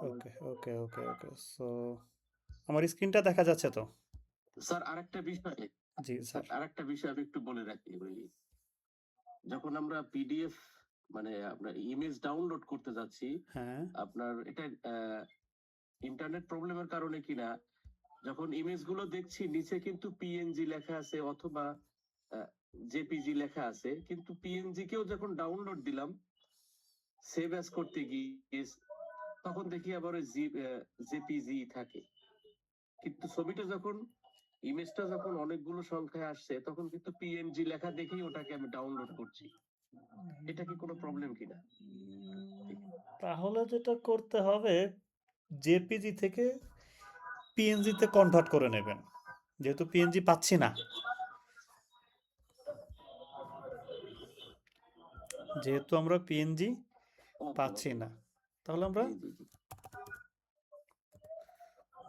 ওকে ওকে ওকে okay so আমার স্ক্রিনটা দেখা যাচ্ছে তো? স্যার আরেকটা বিষয়, জি স্যার। আরেকটা বিষয় আমি একটু বলে রাখি। যখন আমরা পিডিএফ মানে আপনার ইমেজ ডাউনলোড করতে যাচ্ছি, হ্যাঁ আপনার এটা ইন্টারনেট প্রবলেমের কারণে কিনা যখন ইমেজ গুলো দেখছি নিচে কিন্তু পিএনজি লেখা আছে অথবা জেপিজি লেখা আছে, কিন্তু পিএনজি কেও যখন ডাউনলোড দিলাম সেভ অ্যাজ করতে গিয়ে তখন দেখি আবার ওই জেপিজি থাকে, কিন্তু ছবিটা যখন ইমেজটা যখন অনেকগুলো সংখ্যায় আসছে তখন কিন্তু পিএনজি লেখা দেখেই ওটাকে আমি ডাউনলোড করছি। এটা কি কোনো প্রবলেম কিনা? তাহলে যেটা করতে হবে, জেপিজি থেকে পিএনজিতে কনভার্ট করে নেবেন, যেহেতু পিএনজি পাচ্ছি না। যেহেতু আমরা পিএনজি পাচ্ছি না, তাহলে আমরা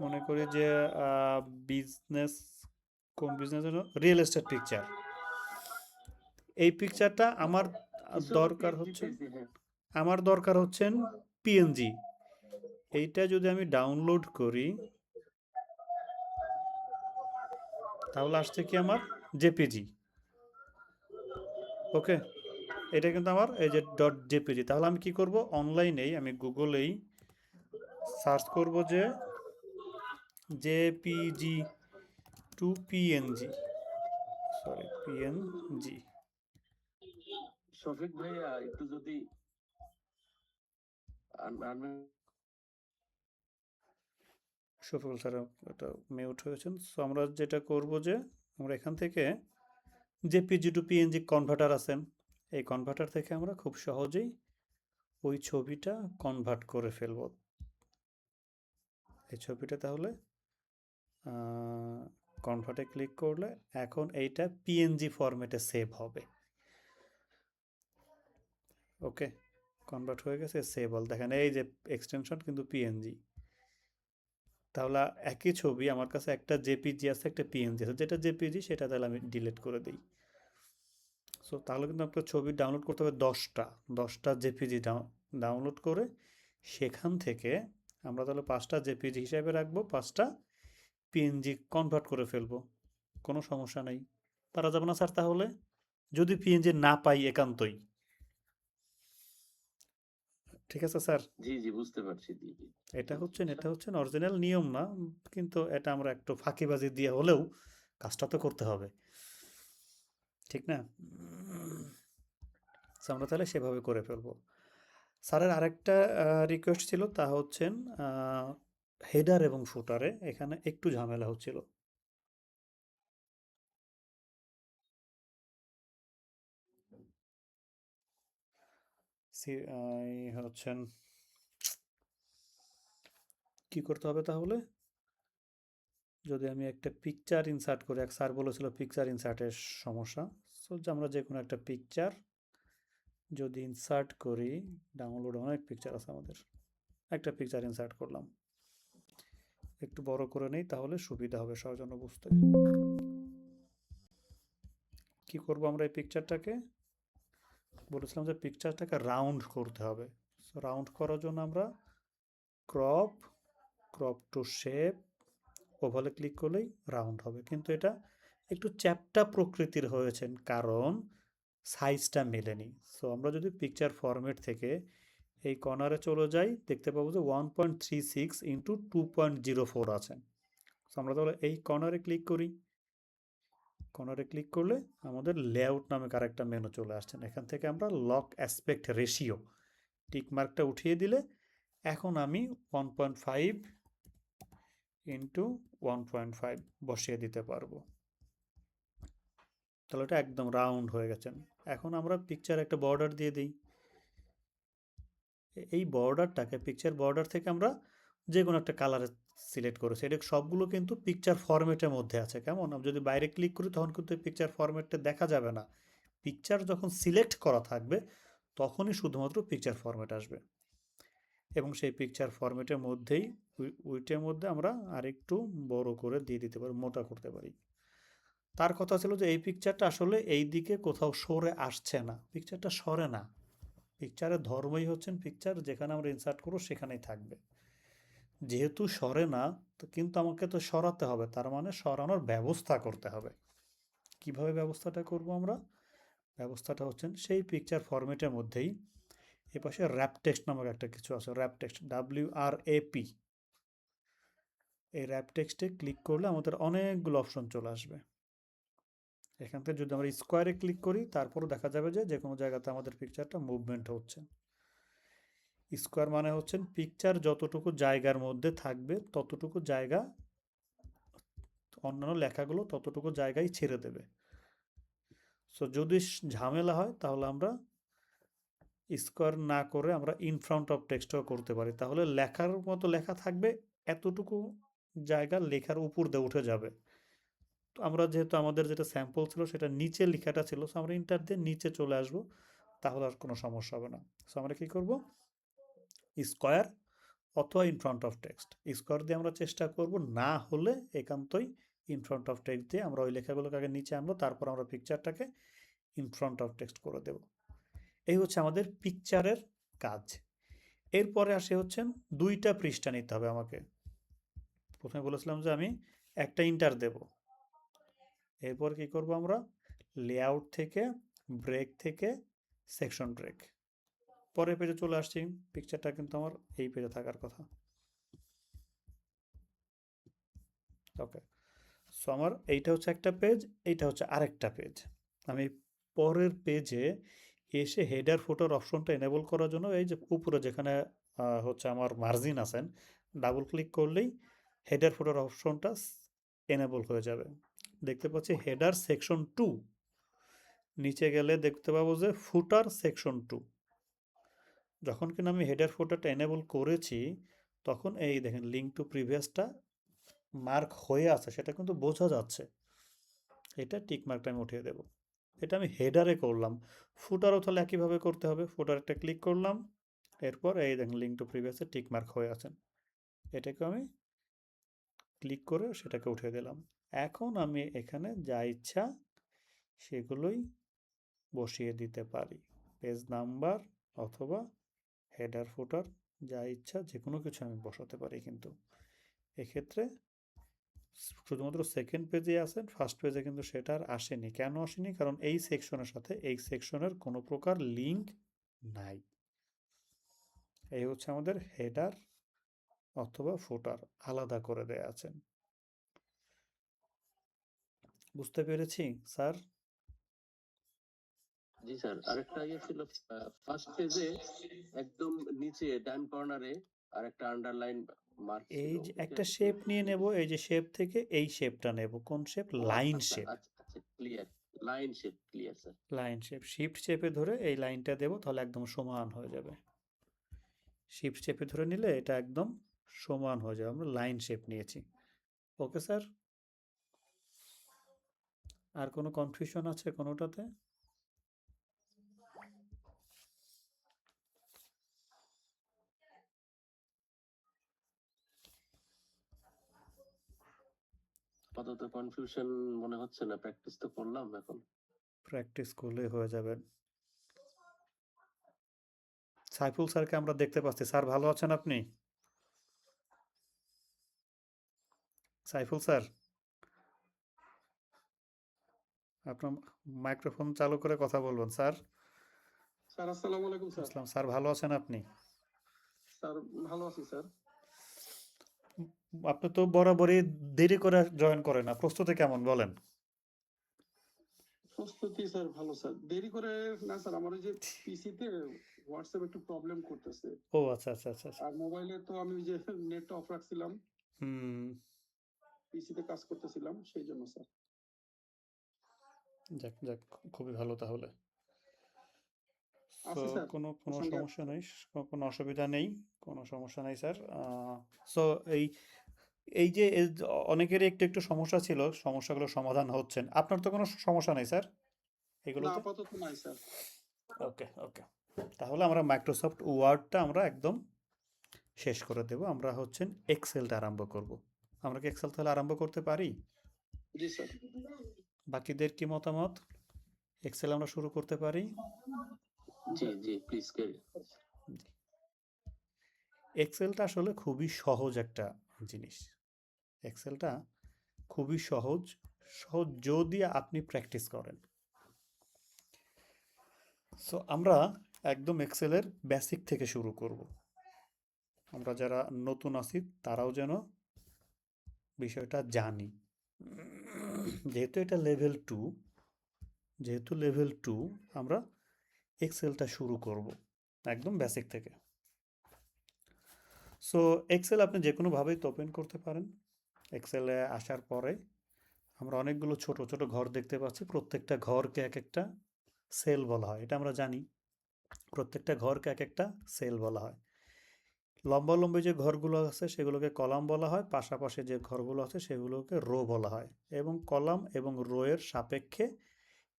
মনে করি যে বিজনেস, কোন বিজনেস, রিয়েল এস্টেট পিকচার, এই পিকচারটা আমার দরকার হচ্ছে, আমার দরকার হচ্ছেন পিএনজি। এইটা যদি আমি ডাউনলোড করি তাহলে আসছে কি আমার জেপিজি। ওকে, এটা কিন্তু আমার এই যে ডট জেপিজি। তাহলে আমি কি করব, অনলাইনেই আমি গুগলেই সার্চ করব যে JPG two PNG, sorry PNG. Shafiq ভাইয়া একটু যদি শফিকুল স্যার এটা মিউট হয়েছেন। সো আমরা যেটা করব যে আমরা এখান থেকে জেপিজি টু পিএনজি কনভার্টার আছে, এই কনভার্টার থেকে আমরা খুব সহজেই ওই ছবিটা কনভার্ট করে ফেলব। এই ছবিটা তাহলে কনভার্টে ক্লিক করলে এখন এইটা পিএনজি ফরম্যাটে সেভ হবে। ওকে, কনভার্ট হয়ে গেছে, সেভ অল। দেখেন এই যে এক্সটেনশন কিন্তু পিএনজি। তাহলে একই ছবি আমার কাছে একটা জেপিজি আছে, একটা পিএনজি আছে, যেটা জেপিজি সেটা তাহলে আমি ডিলিট করে দিই। সো তাহলে কিন্তু আপনার ছবি ডাউনলোড করতে হবে 10টা জেপিজি ডাউনলোড করে সেখান থেকে আমরা তাহলে 5টা জেপিজি হিসাবে রাখবো, 5টা পিএনজি কনভার্ট করে ফেলবো। কোনো সমস্যা নেই, পারা যাবে না স্যার? তাহলে যদি পিএনজি না পাই একান্তই, ঠিক আছে স্যার? জি জি বুঝতে পারছি। জি জি এটা হচ্ছে অরিজিনাল নিয়ম না, কিন্তু এটা আমরা একটু ফাঁকিবাজি দিয়ে হলেও কাজটা তো করতে হবে, ঠিক না? আমরা তাহলে সেভাবে করে ফেলবো। স্যারের আরেকটা রিকোয়েস্ট ছিল, তা হচ্ছেন হেডার এবং ফুটারে এখানে একটু ঝামেলা হচ্ছিল। হচ্ছেন কি করতে হবে তাহলে, যদি আমি একটা পিকচার ইনসার্ট করি, এক স্যার বলেছিল পিকচার ইনসার্টের সমস্যা। সো আমরা যে কোনো একটা পিকচার যদি ইনসার্ট করি, ডাউনলোড অনেক পিকচার আছে আমাদের, একটা পিকচার ইনসার্ট করলাম, একটু বড় করে নেই তাহলে সুবিধা হবে সবার জন্য বুঝতে। কি করব আমরা এই পিকচারটাকে, বলেছিলাম যে পিকচারটাকে রাউন্ড করতে হবে। সো রাউন্ড করার জন্য আমরা ক্রপ, ক্রপ টু শেপ, ওভালে ক্লিক করলেই রাউন্ড হবে, কিন্তু এটা একটু চ্যাপ্টা প্রকৃতির হয়েছে কারণ সাইজটা মেলেনি। সো আমরা যদি পিকচার ফরম্যাট থেকে এই কর্নারে চলে যাই, দেখতে পাবো যে 1.36 ইন্টু 2.04 আছে। সো আমরা তাহলে এই কর্নারে ক্লিক করি, কর্নারে ক্লিক করলে আমাদের লেআউট নামে আরেকটা মেনু চলে আসছেন। এখান থেকে আমরা লক অ্যাসপেক্ট রেশিও টিকমার্কটা উঠিয়ে দিলে এখন আমি 1.5 ইন্টু 1.5 বসিয়ে দিতে পারবো। তাহলে এটা একদম রাউন্ড হয়ে গেছেন। এখন আমরা পিকচার একটা বর্ডার দিয়ে দিই। এই বর্ডারটাকে, পিকচার বর্ডার থেকে আমরা যে কোনো একটা কালারে সিলেক্ট করেছি, এটা সবগুলো কিন্তু পিকচার ফরম্যাটের মধ্যে আছে। কেমন, আমি যদি বাইরে ক্লিক করি তখন কিন্তু পিকচার ফরম্যাটটা দেখা যাবে না। পিকচার যখন সিলেক্ট করা থাকবে তখনই শুধুমাত্র পিকচার ফরম্যাট আসবে, এবং সেই পিকচার ফরম্যাটের মধ্যেই উইটের মধ্যে আমরা আরেকটু বড় করে দিয়ে দিতে পারি, মোটা করতে পারি। তার কথা ছিল যে এই পিকচারটা আসলে এই দিকে কোথাও সরে আসছে না, পিকচারটা সরে না, পিকচারের ধর্মই হচ্ছেন পিকচার যেখানে আমরা ইনসার্ট করবো সেখানেই থাকবে। যেহেতু সরে না, তো কিন্তু আমাকে তো সরাতে হবে, তার মানে সরানোর ব্যবস্থা করতে হবে। কিভাবে ব্যবস্থাটা করব আমরা? ব্যবস্থাটা হচ্ছেন সেই পিকচার ফরম্যাটের মধ্যেই এপাশে র্যাপ টেক্সট নামক একটা কিছু আছে, র্যাপ টেক্সট, WRAP। এই র্যাপ টেক্সটে ক্লিক করলে আমাদের অনেকগুলো অপশন চলে আসবে। এখান থেকে যদি আমরা স্কোয়ারে ক্লিক করি, তারপরও দেখা যাবে যে যে কোনো জায়গাতে আমাদের পিকচারটা মুভমেন্ট হচ্ছে। স্কোয়ার মানে হচ্ছেন পিকচার যতটুকু জায়গার মধ্যে থাকবে ততটুকু জায়গা, অন্যান্য লেখাগুলো ততটুকু জায়গায় ছেড়ে দেবে। সো যদি ঝামেলা হয় তাহলে আমরা স্কোয়ার না করে আমরা ইন ফ্রন্ট অফ টেক্সটও করতে পারি, তাহলে লেখার মতো লেখা থাকবে, এতটুকু জায়গা লেখার উপর দিয়ে উঠে যাবে। তো আমরা যেহেতু আমাদের যেটা স্যাম্পল ছিল সেটা নিচে লেখাটা ছিল, সো আমরা ইন্টার দিয়ে নিচে চলে আসবো, তাহলে আর কোনো সমস্যা হবে না। সো আমরা কী করব? স্কোয়ার অথবা in front of text. Square দিয়ে আমরা চেষ্টা করব, না হলে একান্তই ইন ফ্রন্ট অফ টেক্সট দিয়ে আমরা ওই লেখাগুলোকে আগে নিচে আনবো, তারপর আমরা পিকচারটাকে ইন ফ্রন্ট অফ টেক্সট করে দেব। এই হচ্ছে আমাদের পিকচারের কাজ। এরপরে আসে হচ্ছেন দুইটা পৃষ্ঠা নিতে হবে আমাকে। প্রথমে বলেছিলাম যে আমি একটা ইন্টার দেব, এরপর কি করব আমরা? লেআউট থেকে, ব্রেক থেকে, সেকশন ব্রেক, পরের পেজে চলে আসছি। পিকচারটা কিন্তু আমার এই পেজে থাকার কথা। ওকে, সো আমার এইটা হচ্ছে একটা পেজ, এইটা হচ্ছে আরেকটা পেজ। আমি পরের পেজে এসে হেডার ফুটার অপশনটা এনেবল করার জন্য এই যে উপরে যেখানে হচ্ছে আমার মার্জিন আছেন, ডাবল ক্লিক করলেই হেডার ফুটার অপশনটা এনেবল হয়ে যাবে। দেখতে পাচ্ছি হেডার সেকশন 2, নিচে গেলে দেখতে পাবো যে ফুটার সেকশন 2। যখন কিনা আমি হেডার ফুটারটা এনেবল করেছি, তখন এই দেখেন লিঙ্ক টু প্রিভিয়াসটা মার্ক হয়ে আছে, সেটা কিন্তু বোঝা যাচ্ছে। এটা টিক মার্কটা আমি উঠিয়ে দেব। এটা আমি হেডারে করলাম, ফুটারও তাহলে একইভাবে করতে হবে। ফুটার একটা ক্লিক করলাম, এরপর এই দেখেন লিঙ্ক টু প্রিভিয়াসে টিক মার্ক হয়ে আছেন, এটাকে আমি ক্লিক করে সেটাকে উঠিয়ে দিলাম। এখন আমি এখানে যা ইচ্ছা সেগুলোই বসিয়ে দিতে পারি, পেজ নাম্বার অথবা হেডার ফুটার, যা ইচ্ছা যে কোনো কিছু আমি বসাতে পারি। কিন্তু এক্ষেত্রে শুধুমাত্র সেকেন্ড পেজে আসেন, ফার্স্ট পেজে কিন্তু সেটা আর আসেনি। কেন আসেনি? কারণ এই সেকশনের সাথে এই সেকশনের কোনো প্রকার লিঙ্ক নাই। এই হচ্ছে আমাদের হেডার অথবা ফুটার, আলাদা করে দেয়া আছেন। বুঝতে পেরেছি স্যার? জি স্যার, আরেকটা ইয়ে ছিল, ফার্স্ট পেজে একদম নিচে ডান কর্নারে আরেকটা আন্ডারলাইন মার্ক ছিল, এই যে এটা একটা শেপ নিয়ে নেব, এই যে শেপ থেকে এই শেপটা নেব। কোন শেপ? ও লাইন আচ্ছা শেপ। আচ্ছা আচ্ছা, clear, line shape clear sir. Line shape, shift চেপে ধরে এই লাইনটা দেব, তাহলে একদম সমান হয়ে যাবে। শিফট চেপে ধরে নিলে এটা একদম সমান হয়ে যাবে। আমরা লাইন শেপ নিয়েছি। Okay sir? আর কোনো কনফিউশন আছে কোনোটাতে? আপাতত কনফিউশন মনে হচ্ছে না, প্র্যাকটিস তো করলাম এখন। প্র্যাকটিস করলে হয়ে যাবেন। সাইফুল স্যারকে আমরা দেখতে পাচ্ছি। স্যার ভালো আছেন আপনি? সাইফুল স্যার, আপনার মাইক্রোফোন চালু করে কথা বলবেন স্যার। স্যার আসসালামু আলাইকুম স্যার। আসসালাম স্যার, ভালো আছেন আপনি? স্যার ভালো আছি স্যার। আপনি তো বরাবরই দেরি করে জয়েন করেন না, প্রস্তুতি কেমন বলেন? প্রস্তুতি স্যার ভালো স্যার। দেরি করে না স্যার, আমার ওই যে পিসিতে হোয়াটসঅ্যাপ একটু প্রবলেম করতেছে। ও আচ্ছা আচ্ছা আচ্ছা আচ্ছা। আর মোবাইলে তো আমি ওই যে নেটটা অফ রাখছিলাম, হুম, পিসিতে কাজ করতেছিলাম সেই জন্য স্যার। যাক যাক, খুবই ভালো তাহলে। সো আছি স্যার, কোনো ওর কোনো সঙ্গে আছি সমস্যা স্যার। নেই, কোনো অসুবিধা নেই, কোনো সমস্যা নেই স্যার। সো এই এই যে অনেকেরই একটু একটু সমস্যা ছিল, সমস্যাগুলো সমাধান হচ্ছেন। আপনার তো কোনো সমস্যা নেই স্যার না এগুলোতে? আপাতত নাই স্যার। ওকে ওকে, তাহলে আমরা মাইক্রোসফট ওয়ার্ডটা আমরা একদম শেষ করে দেব। আমরা হচ্ছেন এক্সেলটা আরম্ভ করব। আমরা কি এক্সেল তাহলে আরম্ভ করতে পারি? জি স্যার। বাকিদের কি মতামত? এক্সেল আমরা শুরু করতে পারি? জি জি প্লিজ এক্সেলটা আসলে খুবই সহজ একটা জিনিস। এক্সেলটা খুবই সহজ যদি আপনি প্র্যাকটিস করেন। সো আমরা একদম এক্সেলের বেসিক থেকে শুরু করব। আমরা যারা নতুন আছি তারাও যেন বিষয়টা জানি। যেহেতু এটা লেভেল 2 আমরা এক্সেলটা শুরু করব একদম বেসিক থেকে। সো এক্সেল আপনি যে কোনোভাবেই তো ওপেন করতে পারেন। এক্সেলে আসার পরে আমরা অনেকগুলো ছোট ছোট ঘর দেখতে পাচ্ছি। প্রত্যেকটা ঘরকে এক একটা সেল বলা হয়, এটা আমরা জানি। প্রত্যেকটা ঘরকে এক একটা সেল বলা হয়। লম্বালম্বি যে ঘরগুলো আছে সেগুলোকে কলাম বলা হয়, পাশাপাশি যে ঘরগুলো আছে সেগুলোকে রো বলা হয়, এবং কলাম এবং রো এর সাপেক্ষে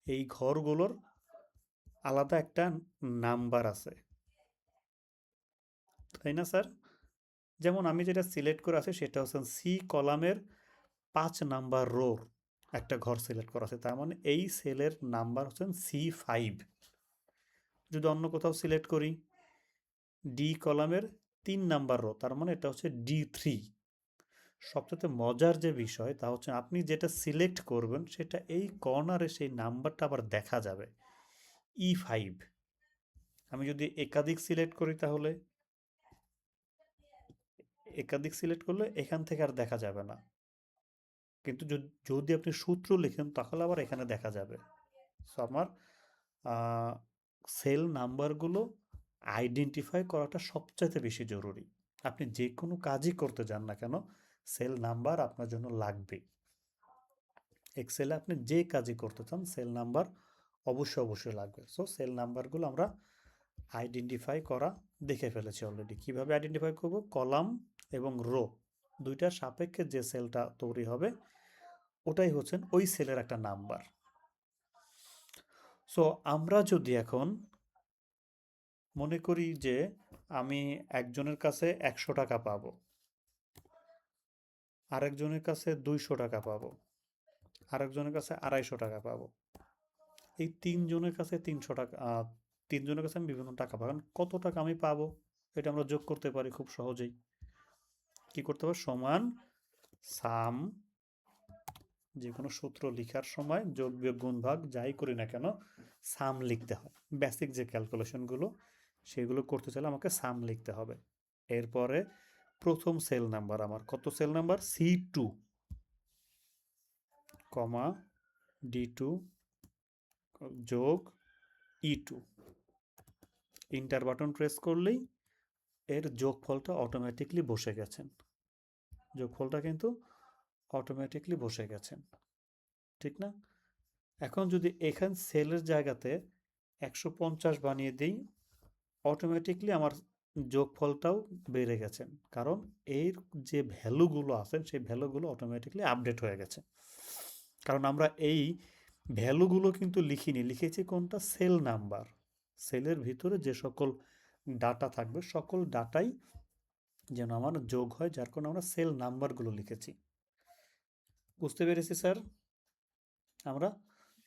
এই ঘরগুলোর আলাদা একটা নাম্বার আছে, তাই না স্যার? যেমন আমি যেটা সিলেক্ট করে আছে সেটা হচ্ছে সি কলামের 5 নাম্বার রোর একটা ঘর সিলেক্ট করা আছে, তার মানে এই সেলের নাম্বার হচ্ছেন C5। যদি অন্য কোথাও সিলেক্ট করি ডি কলামের 3 নাম্বার রো, তার মানে এটা হচ্ছে D3। সবচেয়ে মজার যে বিষয় তা হচ্ছে আপনি যেটা সিলেক্ট করবেন সেটা এই কর্নারে সেই নাম্বারটা আবার দেখা যাবে E5। আমি যদি একাধিক সিলেক্ট করি তাহলে একাধিক সিলেক্ট করলে এখান থেকে আর দেখা যাবে না, কিন্তু যদি আপনি সূত্র লিখেন তাহলে আবার এখানে দেখা যাবে। সো আমার সেল নাম্বারগুলো আইডেন্টিফাই করাটা সবচাইতে বেশি জরুরি। আপনি যে কোনো কাজই করতে যান না কেন সেল নাম্বার আপনার জন্য লাগবে। এক্সেলে আপনি যে কাজই করতে চান সেল নাম্বার অবশ্যই লাগবে। সো সেল নাম্বারগুলো আমরা আইডেন্টিফাই করা দেখে ফেলেছি অলরেডি। কিভাবে আইডেন্টিফাই করব? কলাম এবং রো দুইটার সাপেক্ষে যে সেলটা তৈরি হবে ওটাই হচ্ছেন ওই সেলের একটা নাম্বার। সো আমরা যদি এখন মনে করি যে আমি একজনের কাছে 100 টাকা পাবো, আরেকজনের কাছে 200 টাকা পাবো, আরেকজনের কাছে 250 টাকা পাবো। এই তিনজনের কাছে 300 টাকা, তিনজনের কাছে আমি বিভিন্ন টাকা পাবো। কত টাকা আমি পাবো এটা আমরা যোগ করতে পারি খুব সহজেই। কি করতে হবে? সমান সাম, যে কোনো সূত্র লেখার সময় যোগ বিয়োগ গুণ ভাগ যাই করি না কেন সাম লিখতে হয়। বেসিক যে ক্যালকুলেশনগুলো সেগুলো করতে চাইলে আমাকে সাম লিখতে হবে। এরপরে প্রথম সেল নাম্বার আমার কত? সেল নাম্বার C2 কমা D2 যোগ E2। ইন্টার বাটন প্রেস করলেই এর যোগফলটা অটোমেটিকলি বসে গেছেন। যোগফলটা কিন্তু অটোমেটিকলি বসে গেছেন, ঠিক না? এখন যদি এখান সেলের জায়গাতে 150 বানিয়ে দিই অটোমেটিকলি আমার যোগফলটাও বেড়ে গেছেন, কারণ এর যে ভ্যালুগুলো আছেন সেই ভ্যালুগুলো অটোমেটিকলি আপডেট হয়ে গেছে। কারণ আমরা এই ভ্যালুগুলো কিন্তু লিখিনি, লিখেছি কোনটা? Cell number. সেলের ভিতরে যে সকল ডাটা থাকবে সকল ডাটাই যেন আমার যোগ হয়, যার কারণে আমরা সেল নাম্বারগুলো লিখেছি। বুঝতে পেরেছি স্যার? আমরা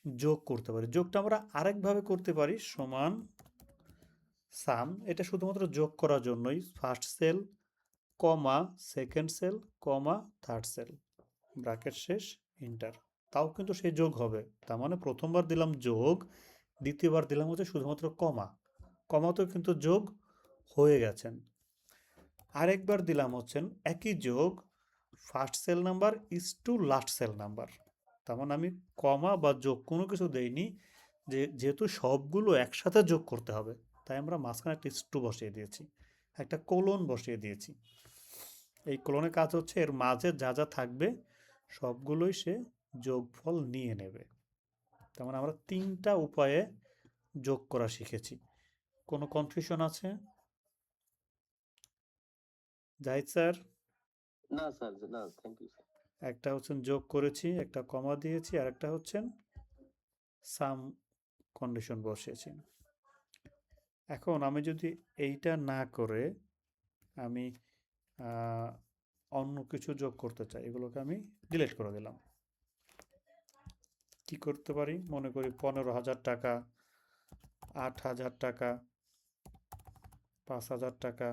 যোগ করতে পারি। যোগটা আমরা আরেকভাবে করতে পারি, সমান সাম। এটা শুধুমাত্র যোগ করার জন্যই। First cell comma second cell comma third cell, bracket শেষ, ইন্টার। তাও কিন্তু সেই যোগ হবে। তার মানে প্রথমবার দিলাম যোগ, দ্বিতীয়বার দিলাম হচ্ছে শুধুমাত্র কমা। কমাতেও কিন্তু যোগ হয়ে গেছেন। আরেকবার দিলাম হচ্ছেন একই যোগ, first sell number is to last cell number. তার মানে আমি কমা বা যোগ কোনো কিছু দেইনি, যেহেতু সবগুলো একসাথে যোগ করতে হবে তাই আমরা মাঝখানে একটা টু বসিয়ে দিয়েছি, একটা কোলন বসিয়ে দিয়েছি। এই কোলনের কাজ হচ্ছে এর মাঝে যা যা থাকবে সবগুলোই সে যোগফল নিয়ে নেবে। তার মানে আমরা 3টা উপায়ে যোগ করা শিখেছি। কোনো কনফিউশন আছে? জাহিদ স্যার? না স্যার, না থ্যাংক ইউ স্যার। একটা হচ্ছেন যোগ করেছি, একটা কমা দিয়েছি, আর একটা হচ্ছেন সাম কন্ডিশন বসিয়েছি। এখন আমি যদি এইটা না করে আমি অন্য কিছু যোগ করতে চাই, এগুলোকে আমি ডিলিট করে দিলাম। কি করতে পারি, মনে করি 15,000 টাকা, 8,000 টাকা, 5,000 টাকা,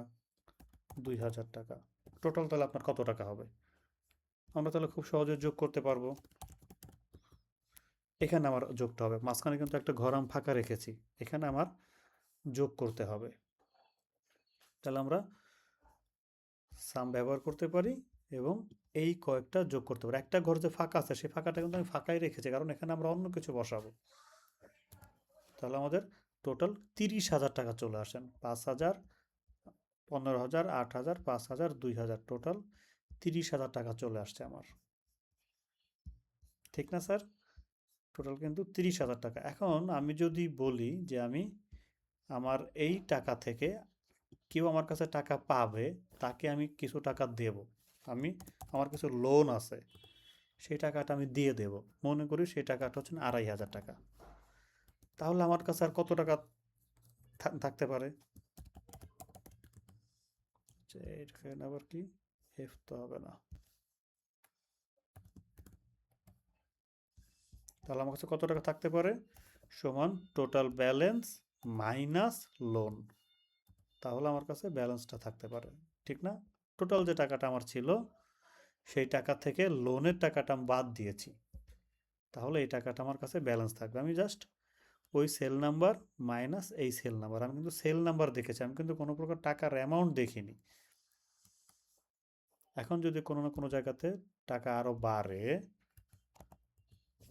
2,000 টাকা। টোটাল তাহলে আপনার কত টাকা হবে? আমরা তাহলে খুব সহজে যোগ করতে পারবো। এখানে আমার যোগটা হবে, মাঝখানে কিন্তু একটা ঘর আমি ফাঁকা রেখেছি, এখানে আমার যোগ করতে হবে। তাহলে আমরা সাম ব্যবহার করতে পারি এবং এই কয়েকটা যোগ করতে পারি। একটা ঘর যে ফাঁকা আছে সেই ফাঁকাটা কিন্তু আমি ফাঁকাই রেখেছি, কারণ এখানে আমরা অন্য কিছু বসাবো। তাহলে আমাদের টোটাল 30,000 টাকা চলে আসেন। 5,000, 15,000, 8,000, 5,000, 2,000, টোটাল 30,000 টাকা চলে আসছে আমার। ঠিক না স্যার? টোটাল কিন্তু 30,000 টাকা। এখন আমি যদি বলি যে আমি আমার এই টাকা থেকে কেউ আমার কাছে টাকা পাবে, তাকে আমি কিছু টাকা দেব, আমার কিছু লোন আছে, সেই টাকাটা আমি দিয়ে দেব। মনে করি সেই টাকাটা হচ্ছে 2,500 টাকা। তাহলে আমার কাছে আর কত টাকা থাকতে পারে? এখানে আবার কি এফ তো হবে না। তাহলে আমার কাছে কত টাকা থাকতে পারে? সমান টোটাল ব্যালেন্স মাইনাস লোন। তাহলে আমার কাছে ব্যালেন্সটা থাকতে পারে, ঠিক না? টোটাল যে টাকাটা আমার ছিল সেই টাকা থেকে লোনের টাকাটা আমি বাদ দিয়েছি, তাহলে এই টাকাটা আমার কাছে ব্যালেন্স থাকবে। আমি জাস্ট ওই সেল নাম্বার মাইনাস এই সেল নাম্বার, আমি কিন্তু সেল নাম্বার দেখেছি, আমি কিন্তু কোনো প্রকার টাকার অ্যামাউন্ট দেখিনি। এখন যদি কোনো না কোনো জায়গাতে টাকা আরও বাড়ে,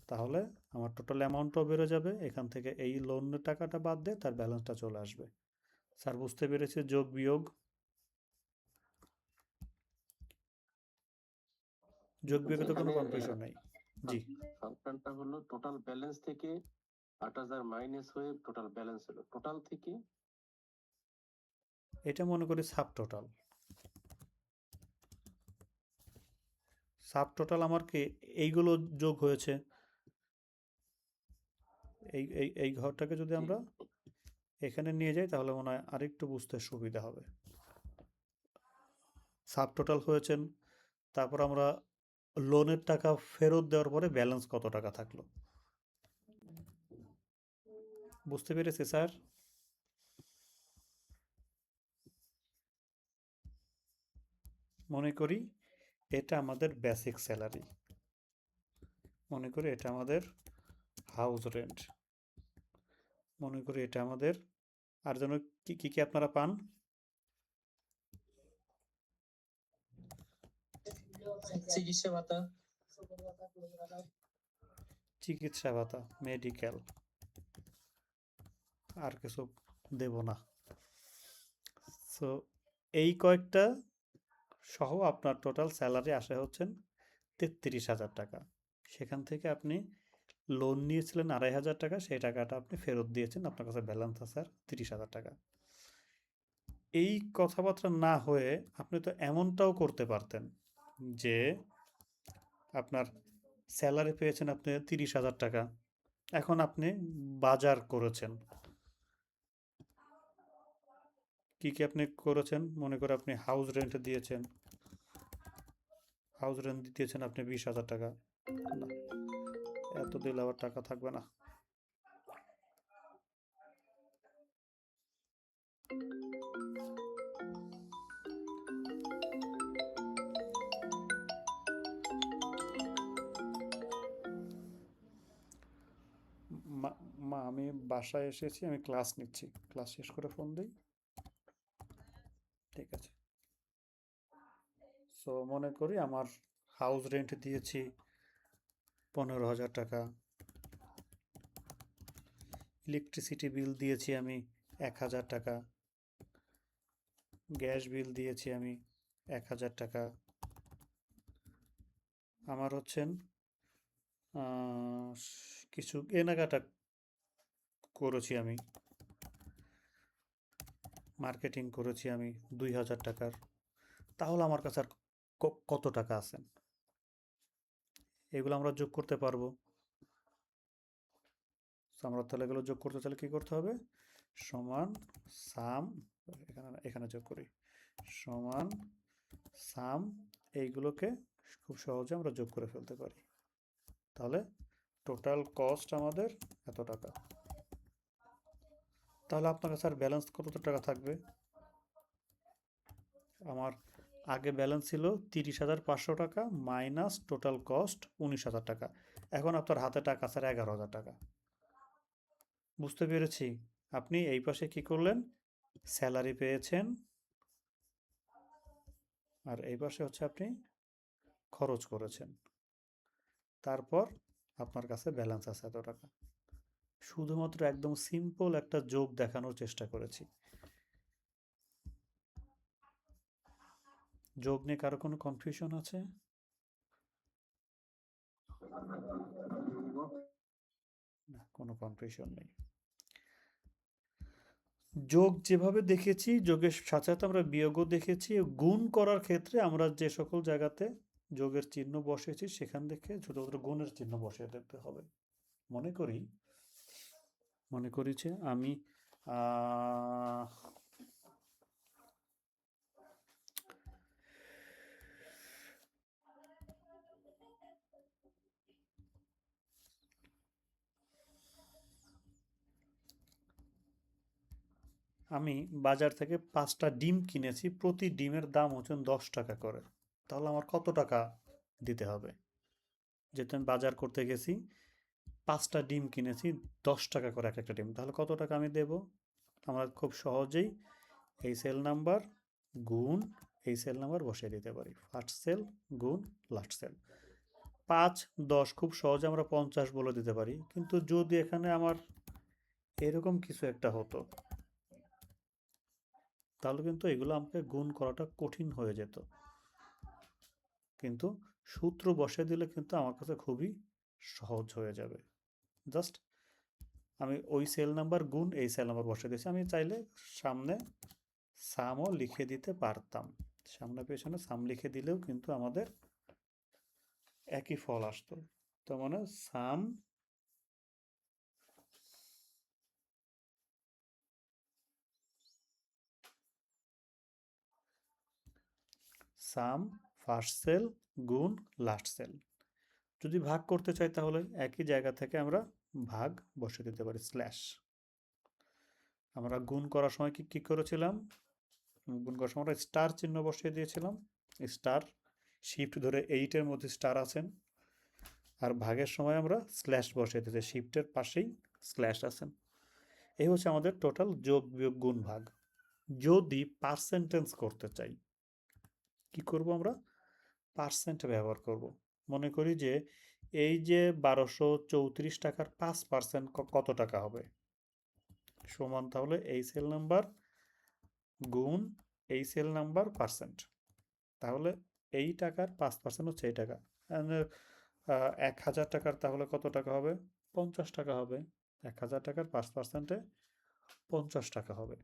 তাহলে আমার টোটাল অ্যামাউন্টটাও বেড়ে যাবে, এখান থেকে এই লোনের টাকাটা বাদ দিয়ে তার ব্যালেন্সটা চলে আসবে। স্যার বুঝতে পেরেছে যোগ বিয়োগ? যোগ বিয়োগে তো কোনো কনফিউশন নেই। জি, ফাংশনটা হলো টোটাল ব্যালেন্স থেকে 8,000 মাইনাস হয়ে টোটাল ব্যালেন্স হলো, টোটাল থেকে এটা মনে করি সাব টোটাল। সাব টোটাল আমার কি এইগুলো যোগ হয়েছে, এই এই এই ঘরটাকে যদি আমরা এখানে নিয়ে যাই তাহলে মনে হয় আরেকটু বুঝতে সুবিধা হবে। সাব টোটাল হয়েছেন, তারপর আমরা লোনের টাকা ফেরত দেওয়ার পরে ব্যালেন্স কত টাকা থাকলো, বুঝতে পেরেছি স্যার? মনে করি এটা আমাদের বেসিক স্যালারি, মনে করি এটা আমাদের হাউস রেন্ট, মনে করি এটা আমাদের, আর যেন কি কি কি আপনারা পান? চিকিৎসা ভাতা, চিকিৎসা ভাতা, মেডিকেল, আর কিছু দেব না। সো এই কয়েকটা সহ আপনার টোটাল স্যালারি আসে হচ্ছেন 33,000 টাকা। সেখান থেকে আপনি লোন নিয়েছিলেন 2,500 টাকা, সেই টাকাটা আপনি ফেরত দিয়েছেন, আপনার কাছে ব্যালেন্স আছে আর 30,000 টাকা। এই কথাবার্তা না হয়ে আপনি তো এমনটাও করতে পারতেন যে আপনার স্যালারি পেয়েছেন আপনি 30,000 টাকা, এখন আপনি বাজার করেছেন। কি কি আপনি করেছেন? মনে করে আপনি হাউস রেন্ট দিয়েছেন, হাউস রেন্ট দিয়েছেন আপনি 20,000 টাকা। না, এত দিলে আবার টাকা থাকবে না। মা আমি বাসায় এসেছি, আমি ক্লাস নিচ্ছি, ক্লাস শেষ করে ফোন দিই। ঠিক আছে। সো মনে করি আমার হাউস রেন্ট দিয়েছি 15,000 টাকা, ইলেকট্রিসিটি বিল দিয়েছি আমি 1,000 টাকা, গ্যাস বিল দিয়েছি আমি 1,000 টাকা, আমার হচ্ছেন কিছু কেনাকাটা করেছি আমি, মার্কেটিং করেছি আমি 2,000 টাকার। তাহলে আমার কাছে আর কত টাকা আছে? এগুলো আমরা যোগ করতে পারবো। আমরা তাহলে এগুলো যোগ করতে চাইলে কী করতে হবে? সমান সাম, এখানে যোগ করি, সমান সাম, এইগুলোকে খুব সহজে আমরা যোগ করে ফেলতে পারি। তাহলে টোটাল কস্ট আমাদের এত টাকা। তাহলে আপনার কাছে আর ব্যালেন্স কত টাকা থাকবে? আমার আগে ব্যালেন্স ছিল 30,500 টাকা মাইনাস টোটাল কস্ট 19,000 টাকা। এখন আপনার হাতে টাকা আছে 11,000 টাকা। বুঝতে পেরেছি। আপনি এই পাশে কি করলেন? স্যালারি পেয়েছেন, আর এই পাশে হচ্ছে আপনি খরচ করেছেন। তারপর আপনার কাছে ব্যালেন্স আছে এত টাকা। শুধুমাত্র একদম সিম্পল একটা যোগ দেখানোর চেষ্টা করেছি। যোগ নিয়ে কারো কোনো কনফিউশন আছে? না, কোনো কনফিউশন নেই। যোগ যেভাবে দেখেছি, যোগের সাথে সাথে আমরা বিয়োগও দেখেছি। গুণ করার ক্ষেত্রে আমরা যে সকল জায়গাতে যোগের চিহ্ন বসিয়েছি সেখান থেকে শুধুমাত্র গুণের চিহ্ন বসিয়ে দিতে হবে। মনে করি যে আমি আহ, আমি বাজার থেকে 5টা ডিম কিনেছি, প্রতি ডিমের দাম হচ্ছে 10 টাকা করে। তাহলে আমার কত টাকা দিতে হবে? যেহেতু আমি বাজার করতে গেছি, 5টা ডিম কিনেছি, 10 টাকা করে এক একটা ডিম, তাহলে কত টাকা আমি দেব? আমরা খুব সহজেই এই সেল নাম্বার গুণ এই সেল নাম্বার বসিয়ে দিতে পারি। ফার্স্ট সেল গুণ লাস্ট সেল। 5, 10 খুব সহজে আমরা 50 বলে দিতে পারি। কিন্তু যদি এখানে আমার এরকম কিছু একটা হতো, তাহলে কিন্তু এগুলো আমাকে গুণ করাটা কঠিন হয়ে যেত। কিন্তু সূত্র বসিয়ে দিলে কিন্তু আমার কাছে খুবই সহজ হয়ে যাবে। জাস্ট আমি ওই সেল নাম্বার গুণ এই সেল নাম্বার বসিয়ে দিয়েছি। আমি চাইলে সামনে সামও লিখে দিতে পারতাম। সামনে পেছনে সাম লিখে দিলেও কিন্তু আমাদের একই ফল আসতো। তার মানে সাম সাম ফার্স্ট সেল গুণ লাস্ট সেল। যদি ভাগ করতে চাই তাহলে একই জায়গা থেকে আমরা ভাগ বসিয়ে দিতে পারি স্ল্যাশ। আমরা গুণ করার সময় কি করেছিলাম? গুণ করার সময় আমরা স্টার চিহ্ন বসিয়ে দিয়েছিলাম। স্টার শিফট ধরে 8-এর মধ্যে স্টার আছেন। আর ভাগের সময় আমরা স্ল্যাশ বসিয়ে দিয়েছি, শিফটের পাশেই স্ল্যাশ আছেন। এই হচ্ছে আমাদের টোটাল যোগ বিয়োগ গুণ ভাগ। যদি পার্সেন্টেজ করতে চাই, কি করব আমরা? পার্সেন্ট ব্যবহার করব। মনে করি যে এই যে 1234 টাকার 5% কত টাকা হবে? সমান তাহলে এই সেল নাম্বার গুণ এই সেল নাম্বার পার্সেন্ট। তাহলে এই টাকার 5% হচ্ছে এই টাকা। 1000 টাকার তাহলে কত টাকা হবে? 50 টাকা হবে। 1000 টাকার 5%-এ 50 টাকা হবে।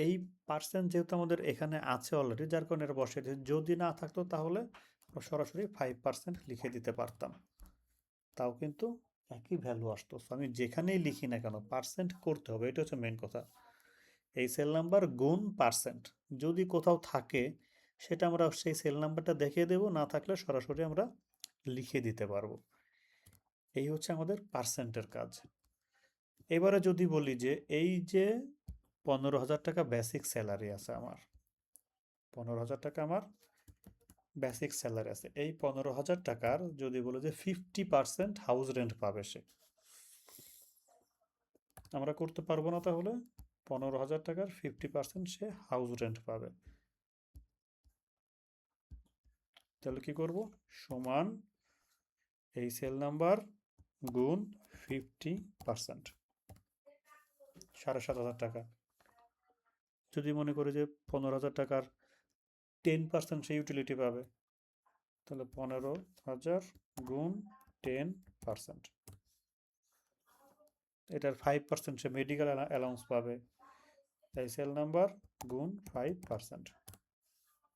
এই পার্সেন্ট যেহেতু আমাদের এখানে আছে অলরেডি, যার কারণে এটা বসিয়ে দিয়েছি। যদি না থাকতো তাহলে সরাসরি 5% লিখে দিতে পারতাম, তাও কিন্তু একই ভ্যালু আসতো। আমি যেখানেই লিখি না কেন পার্সেন্ট করতে হবে, এটা হচ্ছে মেন কথা। এই সেল নাম্বার গুণ পার্সেন্ট যদি কোথাও থাকে সেটা আমরা সেই সেল নাম্বারটা দেখিয়ে দেব, না থাকলে সরাসরি আমরা লিখে দিতে পারবো। এই হচ্ছে আমাদের পার্সেন্টের কাজ। এবারে যদি বলি যে এই যে 15,000 টাকা বেসিক স্যালারি আছে আমার, 15,000 টাকা আমার বেসিক স্যালারি আছে, এই 15,000 টাকার যদি বলে যে 50% হাউস রেন্ট পাবে সে, আমরা করতে পারবো না। তাহলে 15,000 টাকার 50% সে হাউস রেন্ট পাবে। তাহলে কি করব? সমান এই সেল নাম্বার গুণ 50%, 7,500 টাকা। যদি মনে করি যে 15,000 টাকার 10% সে ইউটিলিটি পাবে, তাহলে 15,000 গুণ 10%, এটার 5% সে মেডিকেল অ্যালাউন্স পাবে, তাই সেল নাম্বার গুণ 5%।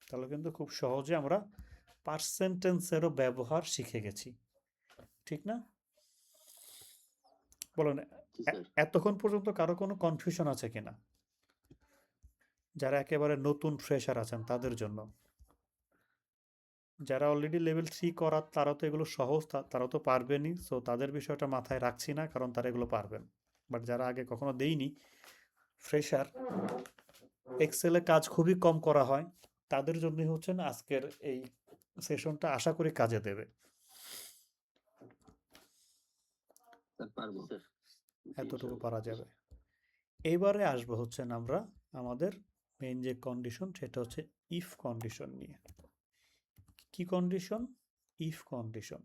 তাহলে কিন্তু খুব সহজে আমরা পার্সেন্টেন্সেরও ব্যবহার শিখে গেছি, ঠিক না? বলুন, জি স্যার। এতক্ষণ পর্যন্ত কারো কোনো কনফিউশন আছে কিনা? যারা একেবারে নতুন ফ্রেশার আছেন তাদের জন্য। যারা অলরেডি লেভেল 3 করা তারা তো এগুলো সহজ, তারা তো পারবেনই। সো তাদের বিষয়টা মাথায় রাখছি না, কারণ তারা এগুলো পারবেন। বাট যারা আগে কখনো দেইনি, ফ্রেশার, এক্সেলে কাজ খুবই কম করা হয়, তাদের জন্যই হচ্ছেন আজকের এই সেশনটা, আশা করি কাজে দেবে। স্যার পারবো। স্যার, এতটুকু পারা যাবে। এইবারে আসবো হচ্ছেন আমরা আমাদের মেইন যে কন্ডিশন, সেটা হচ্ছে ইফ কন্ডিশন নিয়ে। কি কন্ডিশন? If condition.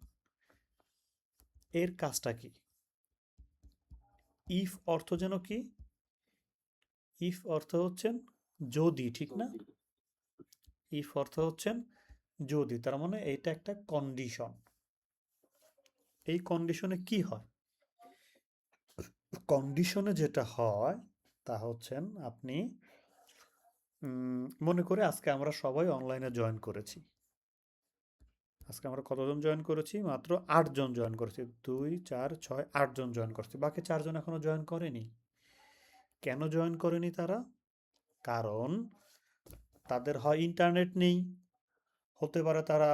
এর কাজটা কি? ইফ অর্থ যেন কি? ইফ অর্থ হচ্ছেন যদি, ঠিক না? ইফ অর্থ হচ্ছেন যদি, তার মানে এইটা একটা কন্ডিশন। এই কন্ডিশনে কি হয়? কন্ডিশনে যেটা হয় তা হচ্ছেন, আপনি মনে করে আজকে আমরা সবাই অনলাইনে জয়েন করেছি। আজকে আমরা কতজন জয়েন করেছি? মাত্র 8 জন জয়েন করেছি। 2 4 6 8 জন জয়েন করেছি, বাকি 4 জন এখনো জয়েন করেনি। কেন জয়েন করেনি তারা? কারণ তাদের হয় ইন্টারনেট নেই, হতে পারে তারা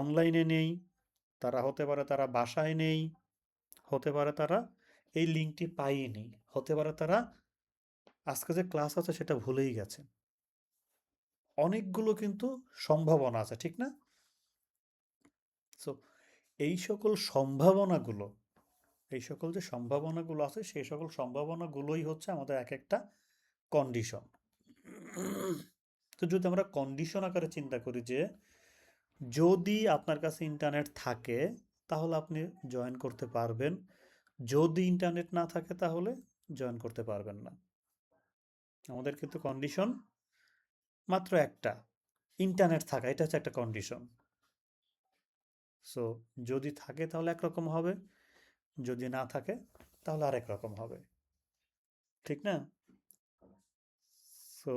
অনলাইনে নেই, তারা হতে পারে তারা বাসায় নেই, হতে পারে তারা এই লিঙ্কটি পায়নি, হতে পারে তারা আজকে যে ক্লাস আছে সেটা ভুলেই গেছে। অনেকগুলো কিন্তু সম্ভাবনা আছে, ঠিক না? সো এই সকল সম্ভাবনাগুলো, এই সকল যে সম্ভাবনাগুলো আছে, সেই সকল সম্ভাবনাগুলোই হচ্ছে আমাদের এক একটা কন্ডিশন। তো যদি আমরা কন্ডিশন আকারে চিন্তা করি যে যদি আপনার কাছে ইন্টারনেট থাকে তাহলে আপনি জয়েন করতে পারবেন, যদি ইন্টারনেট না থাকে তাহলে জয়েন করতে পারবেন না। আমাদের কিন্তু কন্ডিশন মাত্র একটা, ইন্টারনেট থাকা, এটা হচ্ছে একটা কন্ডিশন। সো যদি থাকে তাহলে একরকম হবে, যদি না থাকে তাহলে আরেক রকম হবে, ঠিক না? সো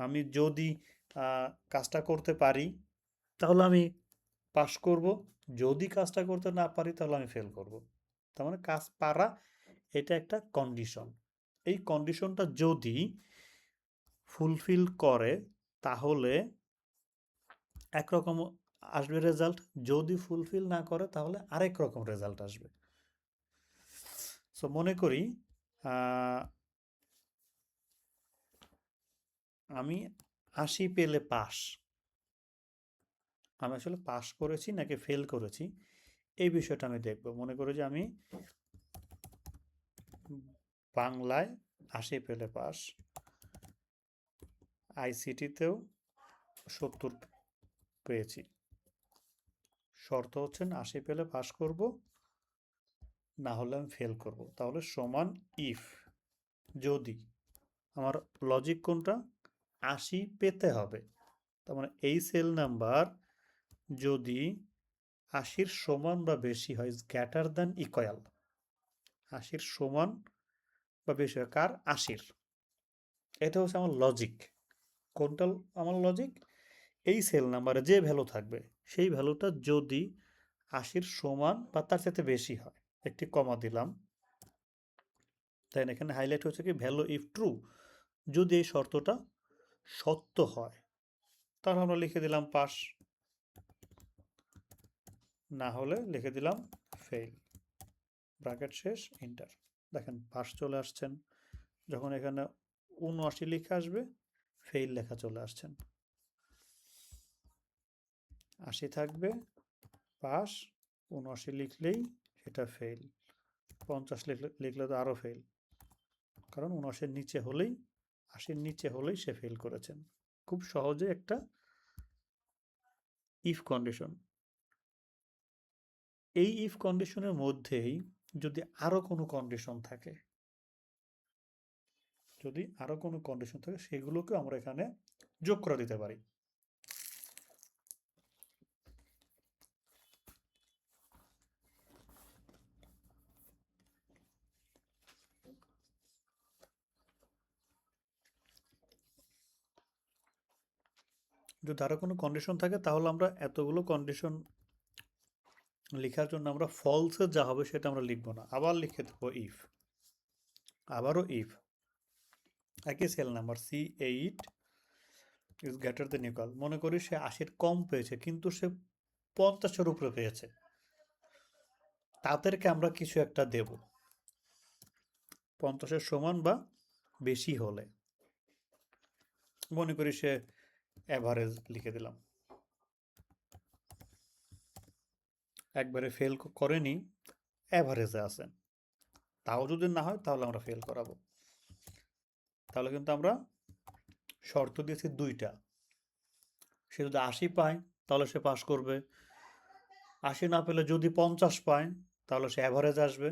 আমি যদি কাজটা করতে পারি তাহলে আমি পাস করব, যদি কাজটা করতে না পারি তাহলে আমি ফেল করব। তার মানে কাজ পারা এটা একটা কন্ডিশন। এই কন্ডিশনটা যদি ফুলফিল করে তাহলে একরকম আসবে রেজাল্ট, যদি ফুলফিল না করে তাহলে আরেক রকম রেজাল্ট আসবে। সো মনে করি আমি 80 পেলে পাস, আমি আসলে পাস করেছি নাকি ফেল করেছি এই বিষয়টা আমি দেখব। মনে করি যে আমি বাংলায় 80 পেলে পাস, আইসিটিতেও 70 পেয়েছি। শর্ত হচ্ছেন 80 পেলে পাস করব, না হলে আমি ফেল করব। তাহলে সমান ইফ, যদি। আমার লজিক কোনটা? 80 পেতে হবে, তার মানে এই সেল নাম্বার যদি 80-র সমান বা বেশি হয়, ইজ গ্রেটার দ্যান ইকুয়াল, 80-র সমান বা বেশি হয় কার? 80-র। এটা হচ্ছে আমার লজিক। কোনটা আমার লজিক? এই সেল নাম্বারে যে ভ্যালু থাকবে সেই ভ্যালুটা যদি 80-র সমান বা তার সাথে বেশি হয়, একটি কমা দিলাম, দেন এখানে হাইলাইট হচ্ছে কি ভ্যালু ইফ ট্রু, যদি এই শর্তটা সত্য হয় তাহলে আমরা লিখে দিলাম পাস, না হলে লিখে দিলাম ফেল, ব্র্যাকেট শেষ, এন্টার। দেখেন পাস চলে আসছেন। যখন এখানে 79 লিখে আসবে, ফেল লেখা চলে আসছেন। 80 থাকবে পাস, 79 লিখলেই সেটা ফেল, 50 লিখলে তো আরও ফেল, কারণ 79-এর নিচে হলেই, 80-র নিচে হলেই সে ফেল করেছেন। খুব সহজে একটা ইফ কন্ডিশন। এই ইফ কন্ডিশনের মধ্যেই যদি আরও কোনো কন্ডিশন থাকে, যদি আরও কোনো কন্ডিশন থাকে সেগুলোকেও আমরা এখানে যোগ করে দিতে পারি। যদি আরও কোনো কন্ডিশন থাকে তাহলে আমরা এতগুলো কন্ডিশন লেখার জন্য আমরা ফলসে যা হবে সেটা আমরা লিখব না, আবার লিখে দেবো ইফ, আবারও ইফ। একই cell number C8 is greater than equal, মনে করি সে 80-র কম পেয়েছে কিন্তু সে 50-এর উপরে পেয়েছে, তাদেরকে আমরা কিছু একটা দেব 50-এর সমান বা বেশি হলে। মনে করি সে অ্যাভারেজ লিখে দিলাম, একবারে ফেল করেনি, অ্যাভারেজে আছেন, তাও যদি না হয় তাহলে আমরা ফেল করাবো। তাহলে কিন্তু আমরা শর্ত দিয়েছি দুইটা, সে যদি 80 পায় তাহলে সে পাস করবে, 80 না পেলে যদি 50 পায় তাহলে সে অ্যাভারেজ আসবে,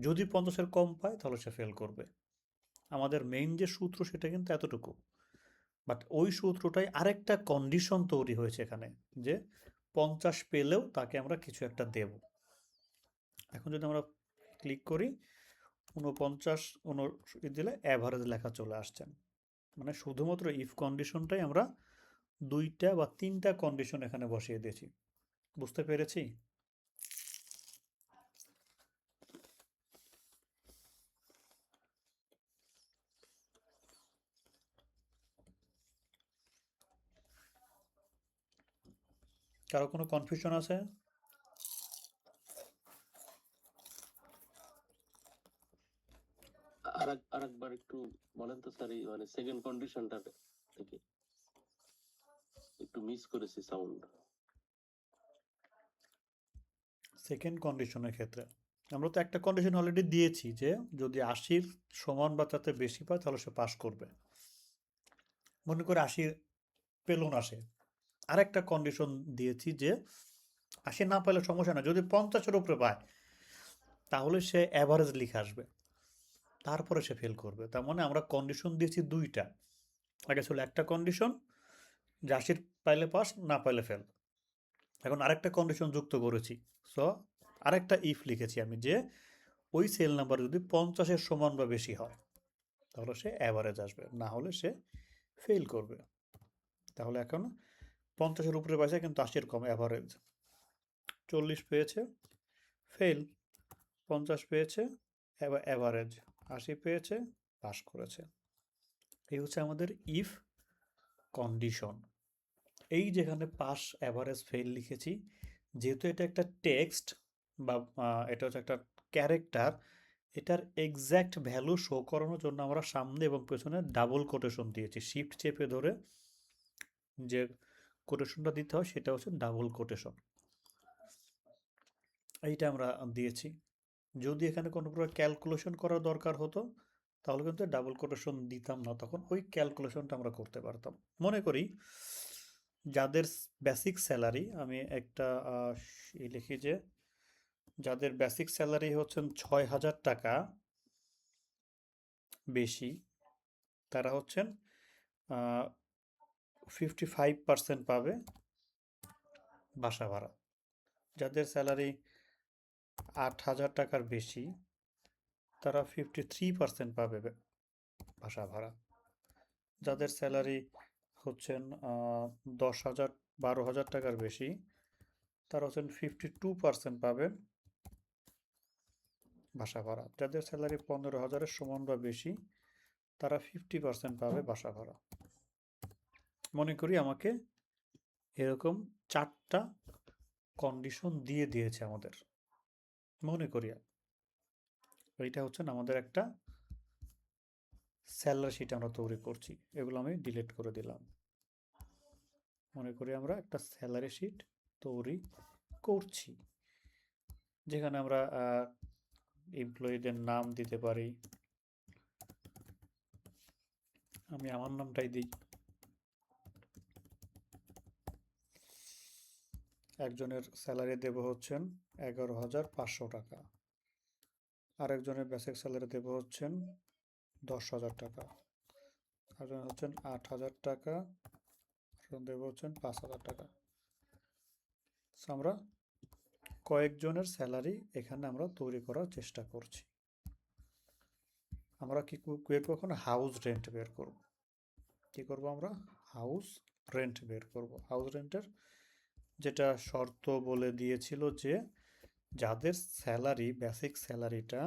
যদি 50-এর কম পায় তাহলে সে ফেল করবে। আমাদের মেইন যে সূত্র সেটা কিন্তু এতটুকু, বাট ওই সূত্রটাই আরেকটা কন্ডিশন তৈরি হয়েছে এখানে, যে 50 পেলেও তাকে আমরা কিছু একটা দেব। এখন যদি আমরা ক্লিক করি 49 দিলে অ্যাভারেজ লেখা চলে আসছেন, মানে শুধুমাত্র ইফ কন্ডিশনটাই আমরা 2টা বা 3টা কন্ডিশন এখানে বসিয়ে দিয়েছি। বুঝতে পেরেছি? কারো কোনো কনফিউশন আছে? আরেকবার একটু বলেন তো স্যার, এই মানে সেকেন্ড কন্ডিশনটা থেকে একটু মিস করেছি সাউন্ড। সেকেন্ড কন্ডিশনের ক্ষেত্রে আমরা তো একটা কন্ডিশন অলরেডি দিয়েছি, যে যদি 80-র সমান বা তাতে বেশি পায় তাহলে সে পাস করবে। মনে করে 80 পেল না সে, আরেকটা কন্ডিশন দিয়েছি যে 80 না পেলে সমস্যা না, যদি 50-এর উপরে পায় তাহলে সে অ্যাভারেজ লিখে আসবে, তারপরে সে ফেল করবে। তার মানে আমরা কন্ডিশন দিয়েছি দুইটা, আগে ছিল একটা কন্ডিশন যে 80 পাইলে পাস, না পাইলে ফেল, এখন আরেকটা কন্ডিশন যুক্ত করেছি। সো আরেকটা ইফ লিখেছি আমি, যে ওই সেল নাম্বার যদি 50-এর সমান বা বেশি হয় তাহলে সে অ্যাভারেজ আসবে, না হলে সে ফেল করবে। তাহলে এখন 50-এর উপরে পাইছে কিন্তু 80-এর কম, অ্যাভারেজ। 40 পেয়েছে, ফেল। 50 পেয়েছে, অ্যাভারেজ। 80 পেয়েছে, পাস করেছে। এই হচ্ছে আমাদের ইফ কন্ডিশন। এই যেখানে পাস, অ্যাভারেজ, ফেল লিখেছি, যেহেতু এটা একটা টেক্সট বা এটা হচ্ছে একটা ক্যারেক্টার, এটার এক্স্যাক্ট ভ্যালু শো করানোর জন্য আমরা সামনে এবং পেছনে ডাবল কোটেশন দিয়েছি। শিফট চেপে ধরে যে কোটেশনটা দিতে হয় সেটা হচ্ছে ডাবল কোটেশন, এইটা আমরা দিয়েছি। যদি এখানে কোনো প্রকার ক্যালকুলেশন করার দরকার হতো তাহলে কিন্তু ডাবল কোটেশন দিতাম না, তখন ওই ক্যালকুলেশনটা আমরা করতে পারতাম। মনে করি যাদের বেসিক স্যালারি, আমি একটা লিখি যে যাদের বেসিক স্যালারি হচ্ছেন 6,000 টাকা বেশি, তারা হচ্ছেন 55% পাবে বাসা ভাড়া। যাদের স্যালারি 8,000 টাকার বেশি তারা 53% পাবে বাসা ভাড়া। যাদের স্যালারি হচ্ছেন 10,000 12,000 টাকার বেশি তারা হচ্ছেন 52% পাবেন বাসা ভাড়া। যাদের স্যালারি 15,000-এর সমান বা বেশি তারা 50% পাবে বাসা ভাড়া। মনে করি আমাকে এরকম 4টা কন্ডিশন দিয়ে দিয়েছে আমাদের, মনে করি এইটা হচ্ছেন আমাদের একটা স্যালারি শিট আমরা তৈরি করছি। এগুলো আমি ডিলিট করে দিলাম। মনে করি আমরা একটা স্যালারি শিট তৈরি করছি, যেখানে আমরা এমপ্লয়ীদের নাম দিতে পারি। আমি আমার নামটাই দিই। একজনের স্যালারি দেব হচ্ছেন 11,500 টাকা, আরেকজনের বেসিক স্যালারি দেব হচ্ছেন 10,000 টাকা, আরেকজন হচ্ছেন 8,000 টাকা, দেব হচ্ছেন 5,000 টাকা। আমরা কয়েকজনের স্যালারি এখানে আমরা তৈরি করার চেষ্টা করছি। আমরা কি বের করব? এখন হাউস রেন্ট বের করব। কি করব? আমরা হাউস রেন্ট বের করব। হাউস রেন্টের যেটা শর্ত বলে দিয়েছিল যে যাদের স্যালারি, বেসিক স্যালারিটা,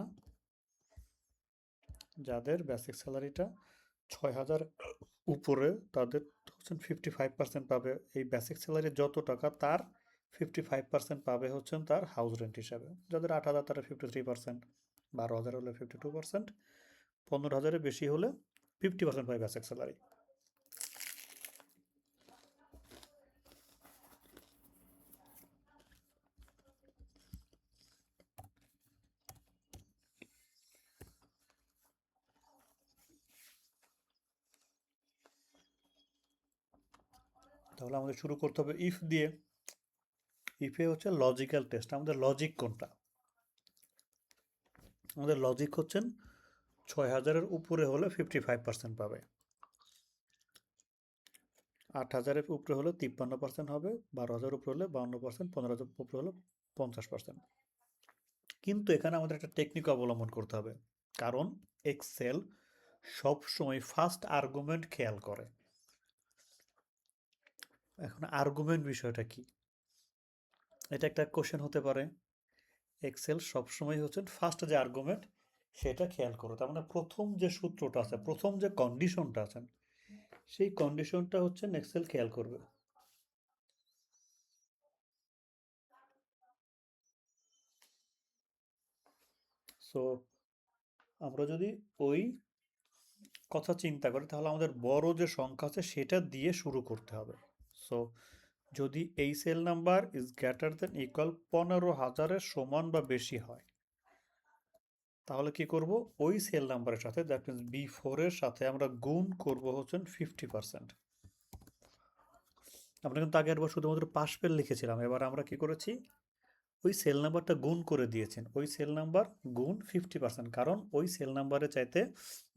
যাদের বেসিক স্যালারিটা 6,000 উপরে তাদের হচ্ছেন 55% পাবে। এই বেসিক স্যালারি যত টাকা তার 55% পাবে হচ্ছেন তার হাউস রেন্ট হিসাবে। যাদের 8,000 তারা 53%, 12,000 হলে 52%, 15,000-এর বেশি হলে 50% পাবে বেসিক স্যালারি। তাহলে আমাদের শুরু করতে হবে ইফ দিয়ে। ইফে হচ্ছে লজিক্যাল টেস্ট, আমাদের লজিক কোনটা? আমাদের লজিক হচ্ছেন 6,000-এর উপরে হলে 55% পাবে, 8,000-এর উপরে হলে 53% হবে, 12,000 উপরে হলে 52%, 15,000 উপরে হলে 50%। কিন্তু এখানে আমাদের একটা টেকনিক অবলম্বন করতে হবে, কারণ এক্সেল সবসময় ফার্স্ট আর্গুমেন্ট খেয়াল করে। এখন আর্গুমেন্ট বিষয়টা কি? এটা একটা কোশ্চেন হতে পারে। এক্সেল সবসময় হচ্ছে ফার্স্ট যে আর্গুমেন্ট সেটা খেয়াল করো। তার মানে প্রথম যে সূত্রটা আছে, প্রথম যে কন্ডিশনটা আছে, সেই কন্ডিশনটা হচ্ছে এক্সেল খেয়াল করবে। সো আমরা যদি ওই কথা চিন্তা করি তাহলে আমাদের বড় যে সংখ্যা আছে সেটা দিয়ে শুরু করতে হবে। সো যদি এই cell number is greater than equal 15,000-এর সমান বা বেশি হয়, তাহলে কি করব? ওই সেল নাম্বারের সাথে, দ্যাট মিনস B4 এর সাথে আমরা গুণ করব হচ্ছেন 50%। আমরা কিন্তু আগের বার শুধুমাত্র পাশ ফেল লিখেছিলাম, এবার আমরা কি করেছি? ওই সেল নাম্বারটা গুণ করে দিয়েছেন, ওই সেল নাম্বার গুণ 50%, কারণ ওই সেল নাম্বারের চাইতে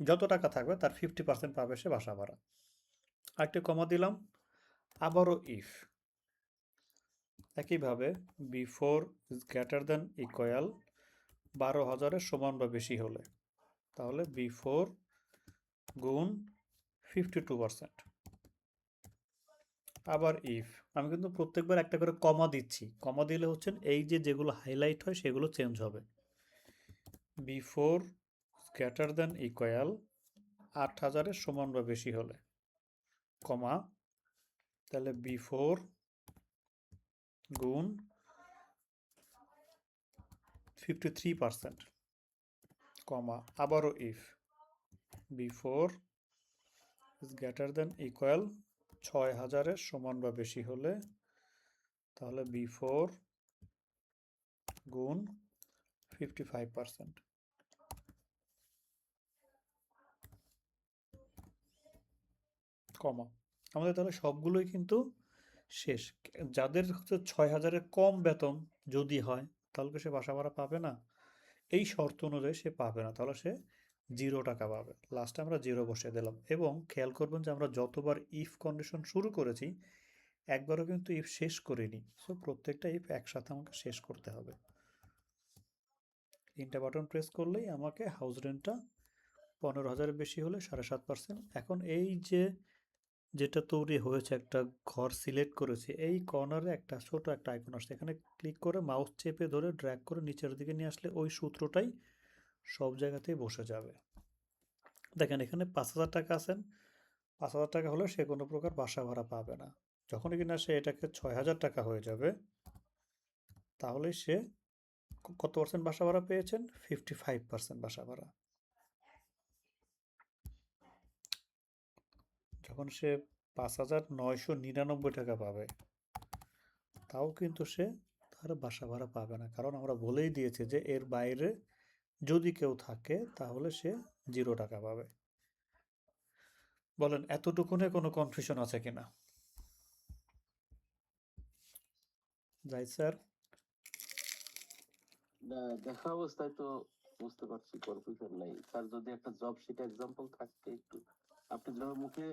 যত টাকা থাকবে তার 50% পাবে সে বাসা ভাড়া। আরেকটা কমা দিলাম। আবারও ইফ একইভাবে B4 is greater than equal 12,000-এর সমান বা বেশি হলে, তাহলে B4 গুণ 52%। আবার ইফ, আমি কিন্তু প্রত্যেকবার একটা করে কমা দিচ্ছি, কমা দিলে হচ্ছেন এই যে যেগুলো হাইলাইট হয় সেগুলো চেঞ্জ হবে। B4 গ্রেটার দেন ইকুয়াল 8,000-এর সমান বা বেশি হলে, কমা, তাহলে B4 গুণ 53%, কমা, আবারও if B4 is greater than equal 6,000-এর সমান বা বেশি হলে, তাহলে B4 গুণ 55%, কমা। আমাদের তাহলে সবগুলোই কিন্তু শেষ। যাদের হচ্ছে 6,000-এর কম বেতন যদি হয় তাহলে কি সে বাসা ভাড়া পাবে না? এই শর্ত অনুযায়ী সে পাবে না, তাহলে সে 0 টাকা পাবে। লাস্টে আমরা 0 বসিয়ে দিলাম। এবং খেয়াল করবেন যে আমরা যতবার ইফ কন্ডিশন শুরু করেছি একবারও কিন্তু ইফ শেষ করিনি। সো প্রত্যেকটা ইফ একসাথে আমাকে শেষ করতে হবে। তিনটা বাটন প্রেস করলেই আমাকে হাউস রেন্টটা 15,000-এর বেশি হলে 7.5%। এখন এই যে যেটা তৈরি হয়েছে, একটা ঘর সিলেক্ট করেছি, এই কর্নারে একটা ছোট একটা আইকন আসছে, এখানে ক্লিক করে মাউস চেপে ধরে ড্র্যাগ করে নিচের দিকে নিয়ে আসলে ওই সূত্রটাই সব জায়গাতেই বসে যাবে। দেখেন এখানে 5,000 টাকা আছেন, 5,000 টাকা হলে সে কোনো প্রকার বাসা ভাড়া পাবে না। যখনই কিনা সে এটাকে 6,000 টাকা হয়ে যাবে তাহলে সে কত পার্সেন্ট বাসা ভাড়া পেয়েছেন? 55% বাসা ভাড়া। যখন সে 5,999 টাকা পাবে তাও কিন্তু সে তার বাসা ভাড়া পাবে না, কারণ আমরা বলেই দিয়েছি যে এর বাইরে যদি কেউ থাকে তাহলে সে 0 টাকা পাবে। বলেন এতটুকুনে কোনো কনফিউশন আছে কিনা? যাই স্যার। না, দেখা অবস্থায় তো বুঝতে পারছি কনফিউশন নাই স্যার। যদি একটা জব শিট এক্সাম্পল থাকতে একটু, আপনি যেভাবে মুখে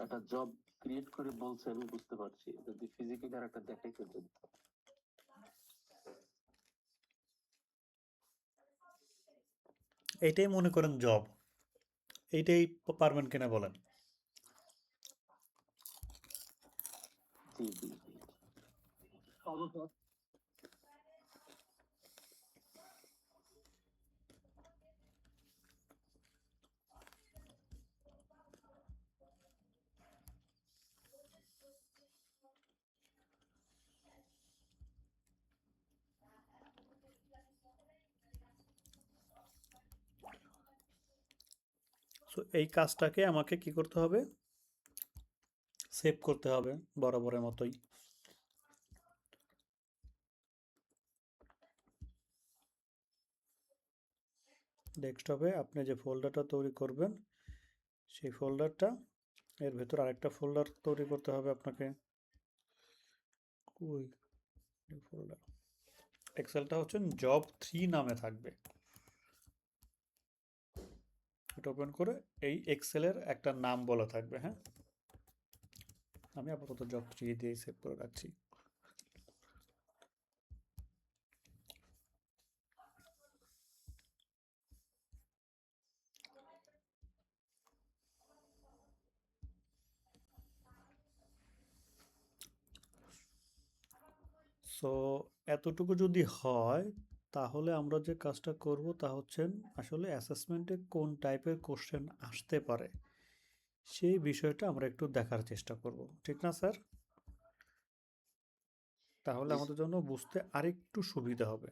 একটা জব ক্রিয়েট করে বলছেন বুঝতে পারছি, যদি ফিজিক্যালি আর একটা দেখাইতে যদি। এইটাই মনে করেন জব, এইটাই পারবেন কিনা বলেন? জি জি জি। সো এই কাজটাকে আমাকে কি করতে হবে, সেভ করতে হবে বরাবরের মতোই। ডেস্কটপে আপনি যে ফোল্ডারটা তৈরি করবেন সেই ফোল্ডারটা, এর ভেতর আরেকটা ফোল্ডার তৈরি করতে হবে আপনাকে। ওই ফোল্ডার এক্সেলটা হচ্ছে জব 3 নামে থাকবে। এটা ওপেন করে এই এক্সেলের একটা নাম বলা থাকবে। হ্যাঁ, আমি আপাতত জব 3 দিয়ে সেভ করে রাখছি। সো এতটুকু যদি হয় তাহলে আমরা যে কাজটা করব তা হচ্ছে আসলে অ্যাসেসমেন্টে কোন টাইপের কোশ্চেন আসতে পারে সেই বিষয়টা আমরা একটু দেখার চেষ্টা করব, ঠিক না স্যার? তাহলে জি আমাদের জন্য বুঝতে আরেকটু সুবিধা হবে।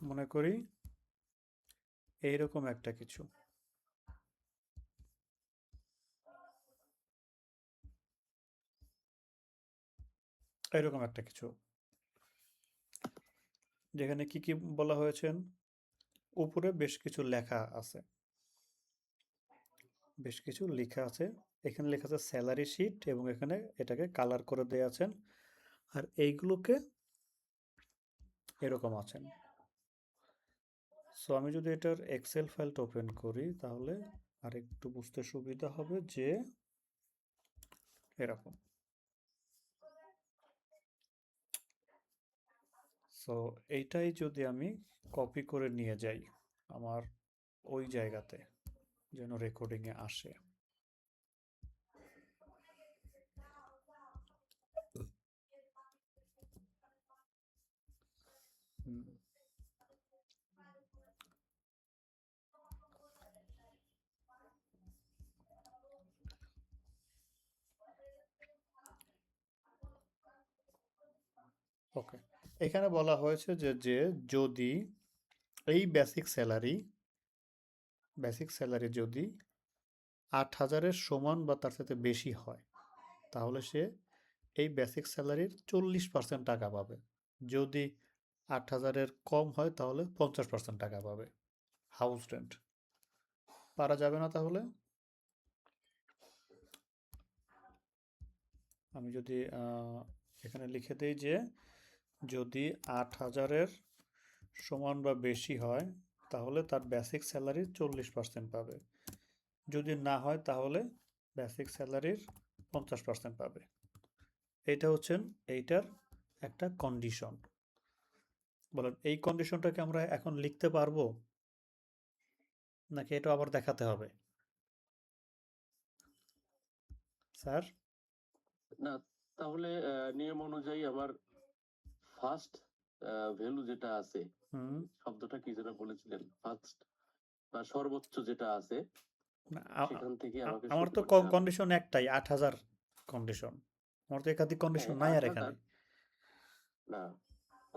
মনে করি এইরকম একটা কিছু, এরকম একটা কিছু যেখানে কি কি বলা হয়েছে, উপরে বেশ কিছু লেখা আছে, বেশ কিছু লেখা আছে। এখানে লেখা আছে স্যালারি শিট এবং এখানে এটাকে কালার করে দেয়া আছেন, আর এইগুলোকে এরকম আছেন। সো আমি যদি এটার এক্সেল ফাইলটা ওপেন করি তাহলে আর একটু বুঝতে সুবিধা হবে যে এরকম। সো এইটাই যদি আমি কপি করে নিয়ে যাই আমার ওই জায়গাতে যেন রেকর্ডিংয়ে আসে। হুম, ওকে। এখানে বলা হয়েছে যে যদি এই বেসিক স্যালারি যদি 8,000-এর সমান বা তার সাথে বেশি হয় তাহলে সে এই বেসিক স্যালারির 40% টাকা পাবে। যদি 8,000-এর কম হয় তাহলে 50% টাকা পাবে হাউস রেন্ট। পারা যাবে না তাহলে? আমি যদি এখানে লিখে দিই যে যদি 8,000-এর সমান বা বেশি হয় তাহলে তার বেসিক স্যালারির 40% পাবে, যদি না হয় তাহলে বেসিক স্যালারির 50% পাবে। এইটা হচ্ছেন এইটার একটা কন্ডিশন। বলেন এই কন্ডিশনটাকে আমরা এখন লিখতে পারবো নাকি এটা আবার দেখাতে হবে স্যার? না, তাহলে নিয়ম অনুযায়ী আমার ফার্স্ট ভ্যালু যেটা আছে, হুম, শব্দটা কি যেন বলেছিলেন, ফার্স্ট বা সর্বোচ্চ যেটা আছে না, সেখান থেকে আমাকে আমার শুরু তো করতে হবে। কন্ডিশন একটাই 8,000 কন্ডিশন। আমার তো একাধিক কন্ডিশন হ্যাঁ, নাই আর 8,000 এখানে। না,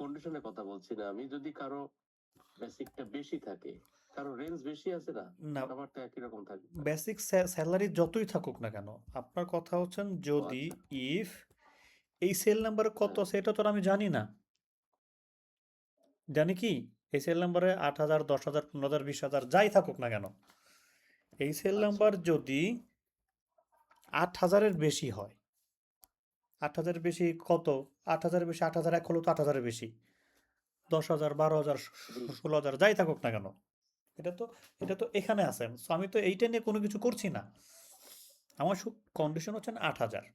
কন্ডিশনের কথা বলছি না আমি। যদি কারো বেসিকটা বেশি থাকে, কারো রেঞ্জ বেশি আছে না, না, সবার তো একই রকম থাকবে না। বেসিক স্যালারি যতই থাকুক না কেন, আপনার কথা হচ্ছেন ও যদি আচ্ছা, ইফ এই সেল নাম্বারে কত হ্যাঁ, আছে এটা তো আর আমি জানি না। জানি কি এই সেল নাম্বারে 8,000, 10,000, 15,000, 20,000 যাই থাকুক না কেন, এই সেল আচ্ছা, নাম্বার যদি 8,000-এর বেশি হয়, 8,000-এর বেশি কত, 8,000-এর বেশি 8,000 এক হলো তো 8,000-এর বেশি, 10,000, 12,000, জি, 16,000 যাই থাকুক না কেন, এটা তো এটা তো এখানে আছেন। সো আমি তো এইটা নিয়ে কোনো কিছু করছি না, আমার কন্ডিশন হচ্ছেন 8,000।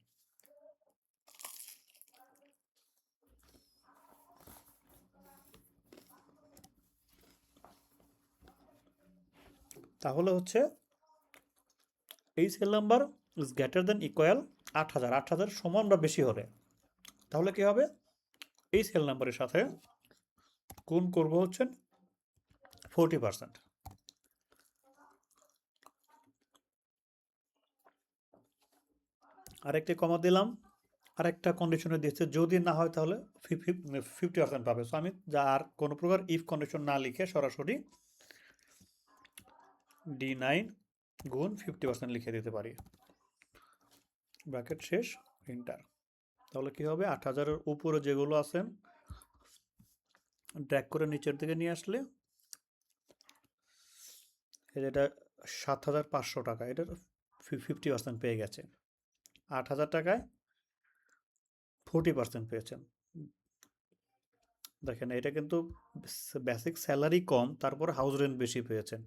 তাহলে হচ্ছে এই cell number is greater than equal 8,000, 8,000 সমান বা বেশি হলে তাহলে কি হবে, এই সেল নাম্বারের সাথে গুণ করব হচ্ছে 40%। আরেকটি কমা দিলাম, আরেকটা কন্ডিশনে দিচ্ছে যদি না হয় তাহলে 50% পাবে। সো আমি যা আর কোনো প্রকার ইফ কন্ডিশন না লিখে সরাসরি D9 গুণ 50% লিখে দিতে পারি, ব্র্যাকেট শেষ, এন্টার। তাহলে কি হবে, 8000-এর উপরে যেগুলো আছেন ড্র্যাগ করে নিচের দিকে নিয়ে আসলে এটা 7500 টাকা, এটার 50% পেয়ে গেছে। 8000 টাকায় 40% পেয়েছেন। দেখেন এটা কিন্তু বেসিক স্যালারি কম, তারপর হাউস রেন্ট বেশি পেয়েছেন।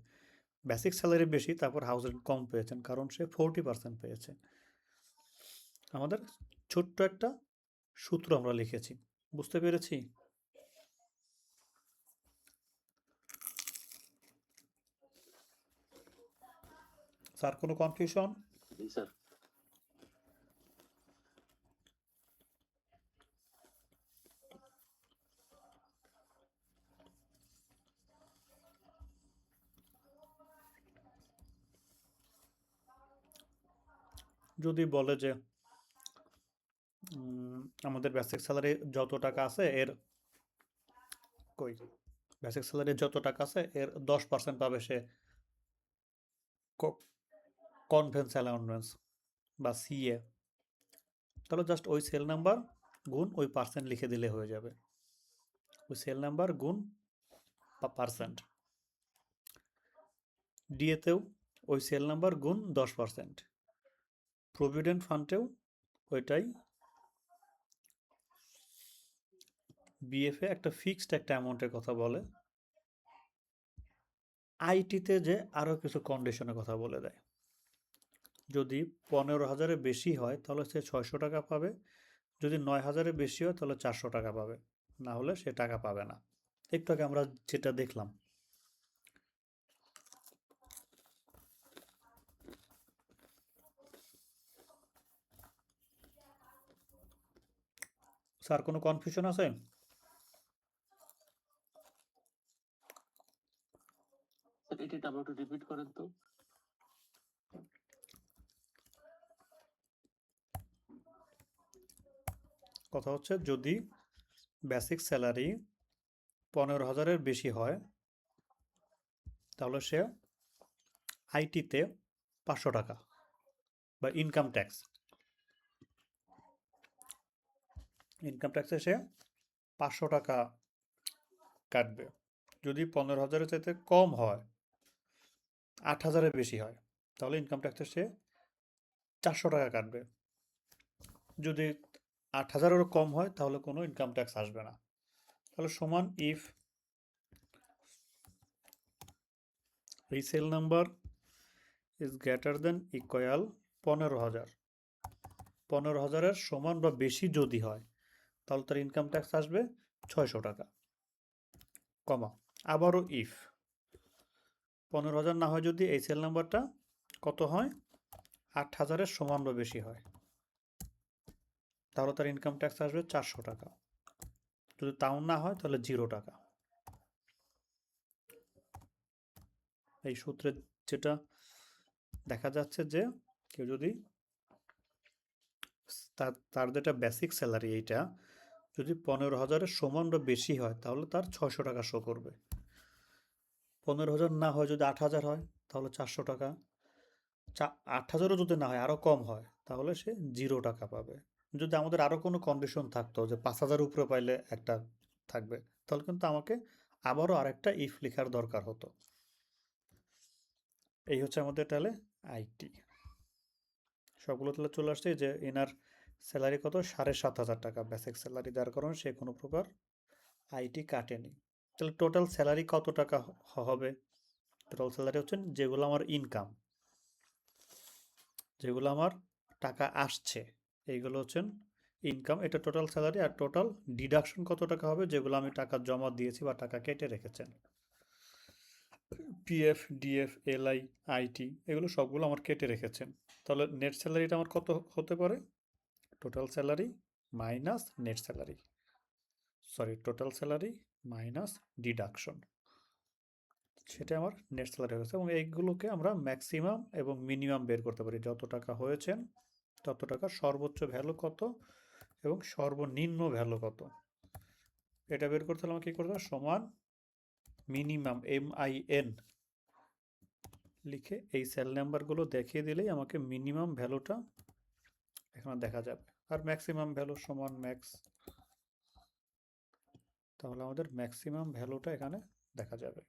বেসিক স্যালারি বেশি, তারপর হাউস রেন্ট কম পেয়েছেন, কারণ সে 40% পেয়েছে। আমাদের ছোট্ট একটা সূত্র আমরা লিখেছি, বুঝতে পেরেছি? স্যার কোনো কনফিউশন? জি স্যার। যদি বলে যে আমাদের বেসিক স্যালারি যত টাকা আছে এর বেসিক স্যালারি যত টাকা আছে এর 10% পাবে সে কনভেন্স অ্যালাউন্স বা সিএ, তাহলে জাস্ট ওই সেল নাম্বার গুণ ওই পার্সেন্ট লিখে দিলে হয়ে যাবে। ওই সেল নাম্বার গুণ পার্সেন্ট। ডিএতেও ওই সেল নাম্বার গুণ 10%। প্রভিডেন্ট ফান্ডেও ওইটাই, বিএফএ একটা ফিক্সড একটা অ্যামাউন্টের কথা বলে, আইটিতে যে আরও কিছু কন্ডিশনের কথা বলে দেয়। যদি 15,000-এর বেশি হয় তাহলে সে 600 টাকা পাবে, যদি 9,000-এর বেশি হয় তাহলে 400 টাকা পাবে, না হলে সে টাকা পাবে না। একটু আগে আমরা যেটা দেখলাম। স্যার কোনো কনফিউশন আছে? স্যার এটা আবার একটু রিপিট করেন তো। কথা হচ্ছে যদি বেসিক স্যালারি 15,000-এর বেশি হয় তাহলে সে আইটিতে 500 টাকা বা ইনকাম ট্যাক্সে সে 500 টাকা কাটবে। যদি 15,000-এর চাইতে কম হয়, 8,000-এর বেশি হয়, তাহলে ইনকাম ট্যাক্সে সে 400 টাকা কাটবে। যদি 8,000-এরও কম হয় তাহলে কোনো ইনকাম ট্যাক্স আসবে না। তাহলে সমান if resale number is greater than equal 15,000, 15,000-এর সমান বা বেশি যদি হয় তাহলে তার ইনকাম ট্যাক্স আসবে 600 টাকা, কমা আবারও ইফ 15,000 না হয় যদি এই সেল নাম্বারটা কত হয়, 8,000-এর সমান বা বেশি হয়, তাহলে তার ইনকাম ট্যাক্স আসবে 400 টাকা। যদি তাও না হয় তাহলে 0 টাকা। এই সূত্রে যেটা দেখা যাচ্ছে যে কেউ যদি তার যেটা বেসিক স্যালারি এইটা যদি 15,000-এর সমান বা বেশি হয় তাহলে তার 600 টাকা শো করবে। 15,000 না হয় যদি 8,000 হয় তাহলে 400 টাকা, 8,000-ও যদি না হয় আরও কম হয় তাহলে সে 0 টাকা পাবে। যদি আমাদের আরও কোনো কন্ডিশন থাকতো যে 5,000 উপরে পাইলে একটা থাকবে, তাহলে কিন্তু আমাকে আবারও আরেকটা ইফ লেখার দরকার হতো। এই হচ্ছে আমাদের তাহলে আইটি সবগুলো তাহলে চলে আসছে যে এনার স্যালারি কত, 7,500 টাকা বেসিক স্যালারি, যার কারণে সে কোনো প্রকার আইটি কাটেনি। তাহলে টোটাল স্যালারি কত টাকা হবে? টোটাল স্যালারি হচ্ছে যেগুলো আমার ইনকাম, যেগুলো আমার টাকা আসছে, এইগুলো হচ্ছেন ইনকাম, এটা টোটাল স্যালারি। আর টোটাল ডিডাকশন কত টাকা হবে, যেগুলো আমি টাকা জমা দিয়েছি বা টাকা কেটে রেখেছেন, পিএফ, ডিএফ, এলআই, আইটি, এগুলো সবগুলো আমার কেটে রেখেছেন। তাহলে নেট স্যালারিটা আমার কত হতে পারে, total salary minus net salary. Total salary minus deduction, সেটা আমার নেট স্যালারি হয়েছে। এবং এইগুলোকে আমরা ম্যাক্সিমাম এবং মিনিমাম বের করতে পারি, যত টাকা হয়েছেন তত টাকা সর্বোচ্চ ভ্যালু কত এবং সর্বনিম্ন ভ্যালু কত, এটা বের করতে হলে আমাকে কী করতে হবে, সমান মিনিমাম MIN লিখে এই সেল নাম্বারগুলো দেখিয়ে দিলেই আমাকে মিনিমাম ভ্যালুটা এখানে দেখা যাবে, আর ম্যাক্সিমাম ভ্যালু সমান ম্যাক্স, তাহলে আমাদের ম্যাক্সিমাম ভ্যালুটা এখানে দেখা যাবে।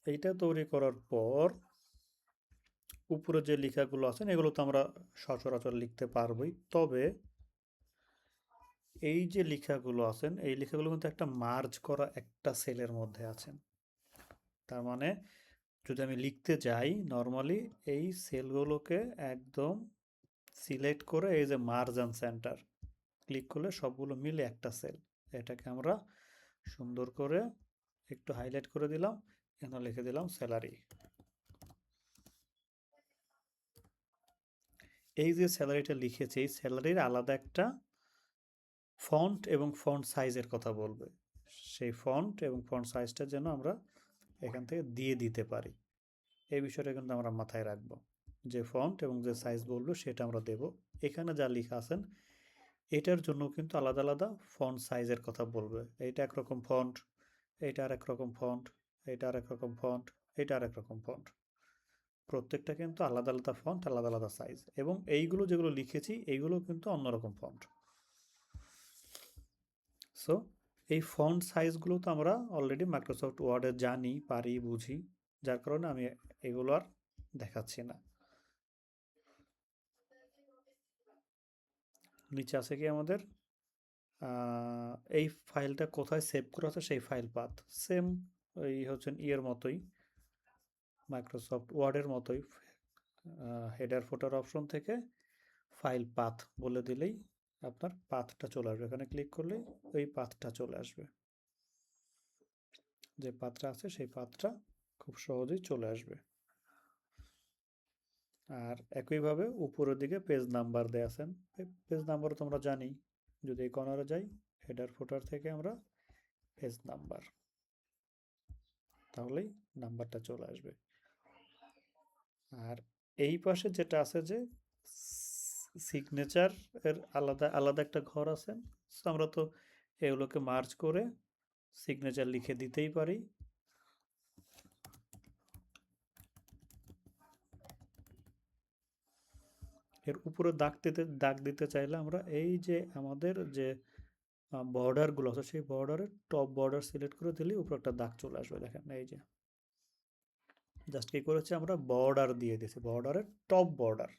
এইটা তৈরি করার পর উপরে যে লেখাগুলো আছেন এগুলো তো আমরা সচরাচর লিখতে পারবোই, তবে এই যে লেখাগুলো আছেন এই লেখাগুলো কিন্তু একটা মার্জ করা একটা সেলের মধ্যে আছেন। তার মানে যদি আমি লিখতে যাই নর্মালি এই সেলগুলোকে একদম সিলেক্ট করে এই যে মার্জ অ্যান্ড সেন্টার ক্লিক করলে সবগুলো মিলে একটা সেল, এটাকে আমরা সুন্দর করে একটু হাইলাইট করে দিলাম, এখানে লিখে দিলাম স্যালারি। এই যে স্যালারিটা লিখেছি এই স্যালারির আলাদা একটা ফন্ট এবং ফন্ট সাইজের কথা বলবে, সেই ফন্ট এবং ফন্ট সাইজটা যেন আমরা এখান থেকে দিয়ে দিতে পারি, এই বিষয়টা কিন্তু আমরা মাথায় রাখবো, যে ফন্ট এবং যে সাইজ বলবো সেটা আমরা দেব। এখানে যা লেখা আছেন এটার জন্য কিন্তু আলাদা আলাদা ফন্ট সাইজের কথা বলবে, এইটা একরকম ফন্ট, এইটা আর একরকম ফন্ট, এইটা আর একরকম ফন্ট, এইটা আর একরকম ফন্ট, প্রত্যেকটা কিন্তু আলাদা আলাদা ফন্ট, আলাদা আলাদা সাইজ, এবং এইগুলো যেগুলো লিখেছি এইগুলো কিন্তু অন্যরকম ফন্ট। সো এই ফন্ট সাইজগুলো তো আমরা অলরেডি মাইক্রোসফট ওয়ার্ডে জানি, পারি, বুঝি, যার কারণে আমি এগুলো আর দেখাচ্ছি না। নিচে আছে কি আমাদের এই ফাইলটা কোথায় সেভ করা আছে সেই ফাইল পাথ, সেম ওই হচ্ছেন ইয়ের মতোই, মাইক্রোসফট ওয়ার্ডের মতোই, হেডার ফোটার অপশন থেকে ফাইল পাথ বলে দিলেই আপনার পাথটা চলে আসবে, এখানে ক্লিক করলে ওই পাথটা চলে আসবে, যে পাথটা আছে সেই পাথটা খুব সহজেই চলে আসবে। আর একইভাবে উপরের দিকে পেজ নাম্বার দেয়া আছেন, পেজ নাম্বার তোমরা জানি, যদি এই কর্নারে যাই হেডার ফুটার থেকে আমরা পেজ নাম্বার, তাহলেই নাম্বারটা চলে আসবে। আর এই পাশে যেটা আছে যে সিগনেচার এর আলাদা আলাদা একটা ঘর আছে, সো আমরা তো এগুলোকে মার্জ করে সিগনেচার লিখে দিতেই পারি। এর উপরে দাগ দিতে চাইলে আমরা এই যে আমাদের যে বর্ডারগুলো আছে সেই বর্ডারের টপ বর্ডার সিলেক্ট করে দিলে উপরে একটা দাগ চলে আসবে, দেখেন এই যে জাস্ট কি করেছি আমরা বর্ডার দিয়ে দিয়েছি, বর্ডারের টপ বর্ডার,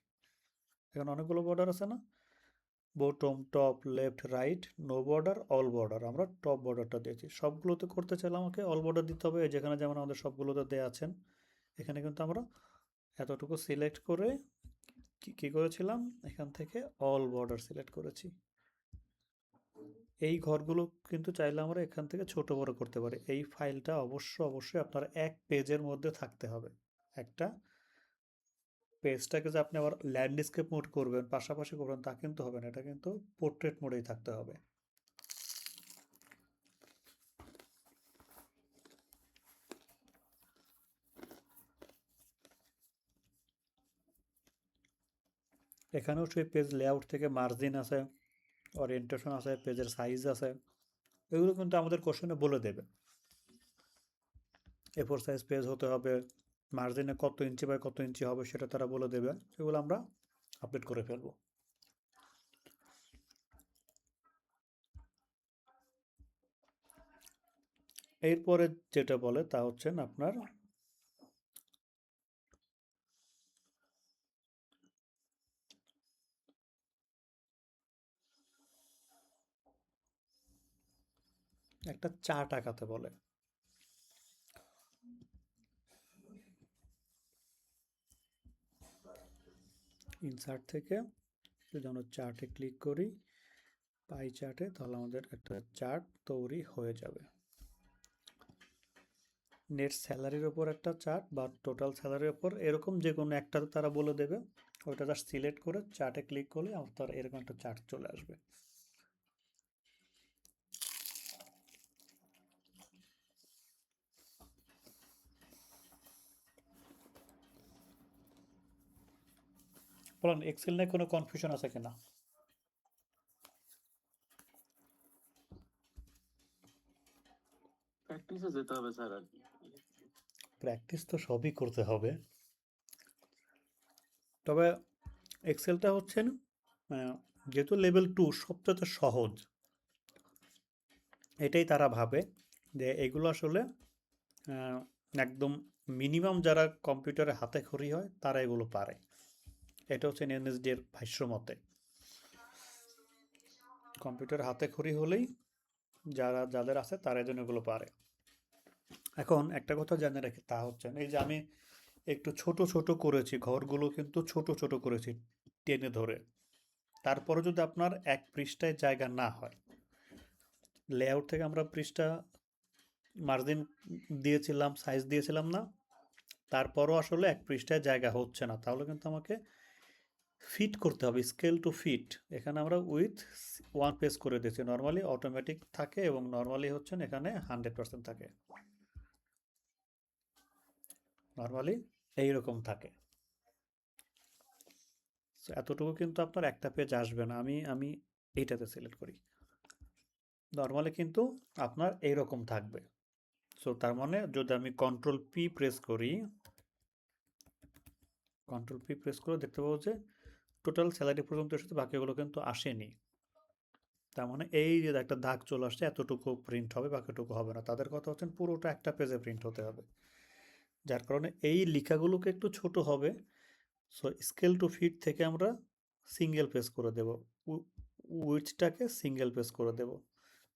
এখানে অনেকগুলো বর্ডার আছে না, bottom, top, left, right, no border, all border, আমরা টপ বর্ডারটা দিয়েছি। সবগুলোতে করতে চাইলে আমাকে অল বর্ডার দিতে হবে, যেখানে যেমন আমাদের সবগুলোতে দেওয়া আছেন, এখানে কিন্তু আমরা এতটুকু সিলেক্ট করে কি করেছিলাম, এখান থেকে অল বর্ডার সিলেক্ট করেছি। এই ঘরগুলো কিন্তু চাইলে আমরা এখান থেকে ছোট বড় করতে পারি। এই ফাইলটা অবশ্যই আপনার এক পেজের মধ্যে থাকতে হবে, একটা পেজটাকে যে আপনি আবার ল্যান্ডস্কেপ মোড করবেন, পাশাপাশি করবেন তা কিন্তু হবে না, এটা কিন্তু পোর্ট্রেট মোডেই থাকতে হবে। এখানেও সেই পেজ লেআউট থেকে মার্জিন আছে, ওরিয়েন্টেশন আছে, পেজের সাইজ আছে, এগুলো কিন্তু আমাদের কোশ্চেনে বলে দেবে। A4 সাইজ পেজ হতে হবে, মার্জিনে কত ইঞ্চি বাই কত ইঞ্চি হবে সেটা তারা বলে দেবে, সেগুলো আমরা আপডেট করে ফেলবো। এরপরে যেটা বলে তা হচ্ছেন আপনার একটা চার্ট আঁকাতে বলে। ইনসার্ট থেকে যদি আমরা চার্টে ক্লিক করি, পাই চার্টে, তাহলে আমাদের একটা চার্ট তৈরি হয়ে যাবে। নেট স্যালারির ওপর একটা চার্ট বা টোটাল স্যালারির ওপর এরকম যে কোনো একটা তারা বলে দেবে, ওইটা জাস্ট সিলেক্ট করে চার্টে ক্লিক করলে আমার তার এরকম একটা চার্ট চলে আসবে। বলুন এক্সেল নিয়ে কোনো কনফিউশন আছে কিনা? প্র্যাকটিসে যেতে হবে স্যার আর কি। প্র্যাকটিস তো সবই করতে হবে, তবে এক্সেলটা হচ্ছে না, যেহেতু লেভেল 2 সবচেয়ে সহজ, এটাই তারা ভাবে যে এগুলো আসলে একদম মিনিমাম যারা কম্পিউটারে হাতে খড়ি হয় তারা এগুলো পারে। এটা হচ্ছে এনএসডি এর ভাষ্য মতে, কম্পিউটার হাতে খড়ি হলেই যাদের আছে তারা এই জন্য এগুলো পারে। এখন একটা কথা জেনে রাখি, তা হচ্ছে এই যে আমি একটু ছোট ছোট করেছি, ঘরগুলো কিন্তু ছোট ছোট করেছি টেনে ধরে, তারপরে যদি আপনার এক পৃষ্ঠায় জায়গা না হয়, লেআউট থেকে আমরা পৃষ্ঠা মার্জিন দিয়েছিলাম, সাইজ দিয়েছিলাম না, তারপরও আসলে এক পৃষ্ঠায় জায়গা হচ্ছে না, তাহলে কিন্তু আমাকে ফিট করতে হবে, স্কেল টু ফিট। এখানে আমরা উইথ 1 পেজ করে দিয়েছি, নর্মালি অটোমেটিক থাকে এবং নর্মালি হচ্ছে এখানে 100% থাকে, নর্মালি এইরকম থাকে। So, এতটুকু কিন্তু আপনার একটা পেজ আসবে না, আমি এইটাতে সিলেক্ট করি, নর্মালি কিন্তু আপনার এইরকম থাকবে। সো তার মানে যদি আমি কন্ট্রোল পি প্রেস করি, কন্ট্রোল পি প্রেস করে দেখতে পাবো যে টোটাল স্যালারি পর্যন্ত এসেছে, বাকিগুলো কিন্তু আসেনি। তার মানে এই যে একটা দাগ চলে আসছে, এতটুকু প্রিন্ট হবে, বাকিটুকু হবে না। তাদের কথা হচ্ছে পুরোটা একটা পেজে প্রিন্ট হতে হবে, যার কারণে এই লেখাগুলোকে একটু ছোট হবে। সো স্কেল টু ফিট থেকে আমরা সিঙ্গেল পেজ করে দেব, উইথটাকে সিঙ্গেল পেজ করে দেব।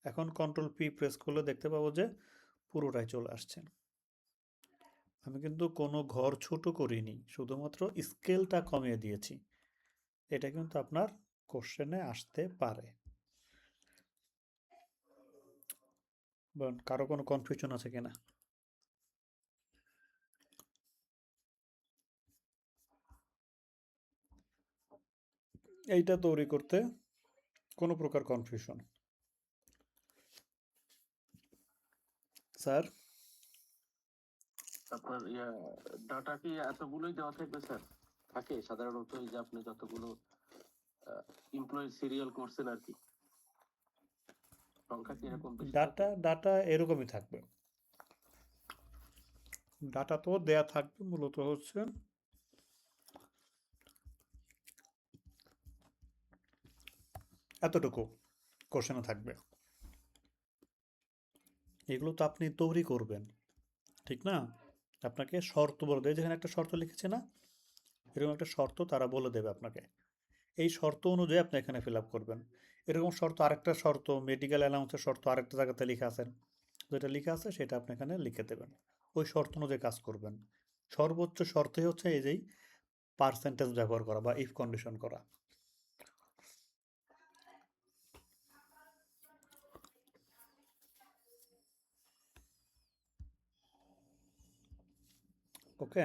এখন কন্ট্রোল পি প্রেস করলে দেখতে পাবো যে পুরোটাই চলে আসছে। আমি কিন্তু কোনো ঘর ছোট করিনি, শুধুমাত্র স্কেলটা কমিয়ে দিয়েছি। এটা কিন্তু আপনার কোশ্চেনে আসতে পারে। বলুন কারো কোনো কনফিউশন আছে কিনা? এইটা তৈরি করতে কোনো প্রকার কনফিউশন? স্যার আপনার ডাটা কি এতগুলোই দেওয়া থাকবে স্যার? থাকে সাধারণত এই যে আপনি যতগুলো এমপ্লয়ি সিরিয়াল করছেন আর কি, সংখ্যা কি এরকম বেশি থাকে? ডাটা এরকমই থাকবে, ডাটা তো দেয়া থাকবে, মূলত হচ্ছে এতটুকু কোশ্চেনে থাকবে। এগুলো তো আপনি তৈরি করবেন, ঠিক না? আপনাকে শর্ত বলে দেয়, যেখানে একটা শর্ত লিখেছে না, এরকম একটা শর্ত তারা বলে দেবে আপনাকে, এই শর্ত অনুযায়ী আপনি এখানে ফিল আপ করবেন। এরকম শর্ত আরেকটা শর্ত, মেডিকেল অ্যালাউন্সের শর্ত আরেকটা জায়গাতে লেখা আছে, যেটা লেখা আছে সেটা আপনি এখানে লিখে দেবেন, ওই শর্ত অনুযায়ী কাজ করবেন। সর্বোচ্চ শর্তই হচ্ছে এই যেই পার্সেন্টেজ ব্যবহার করা বা ইফ কন্ডিশন করা। ওকে,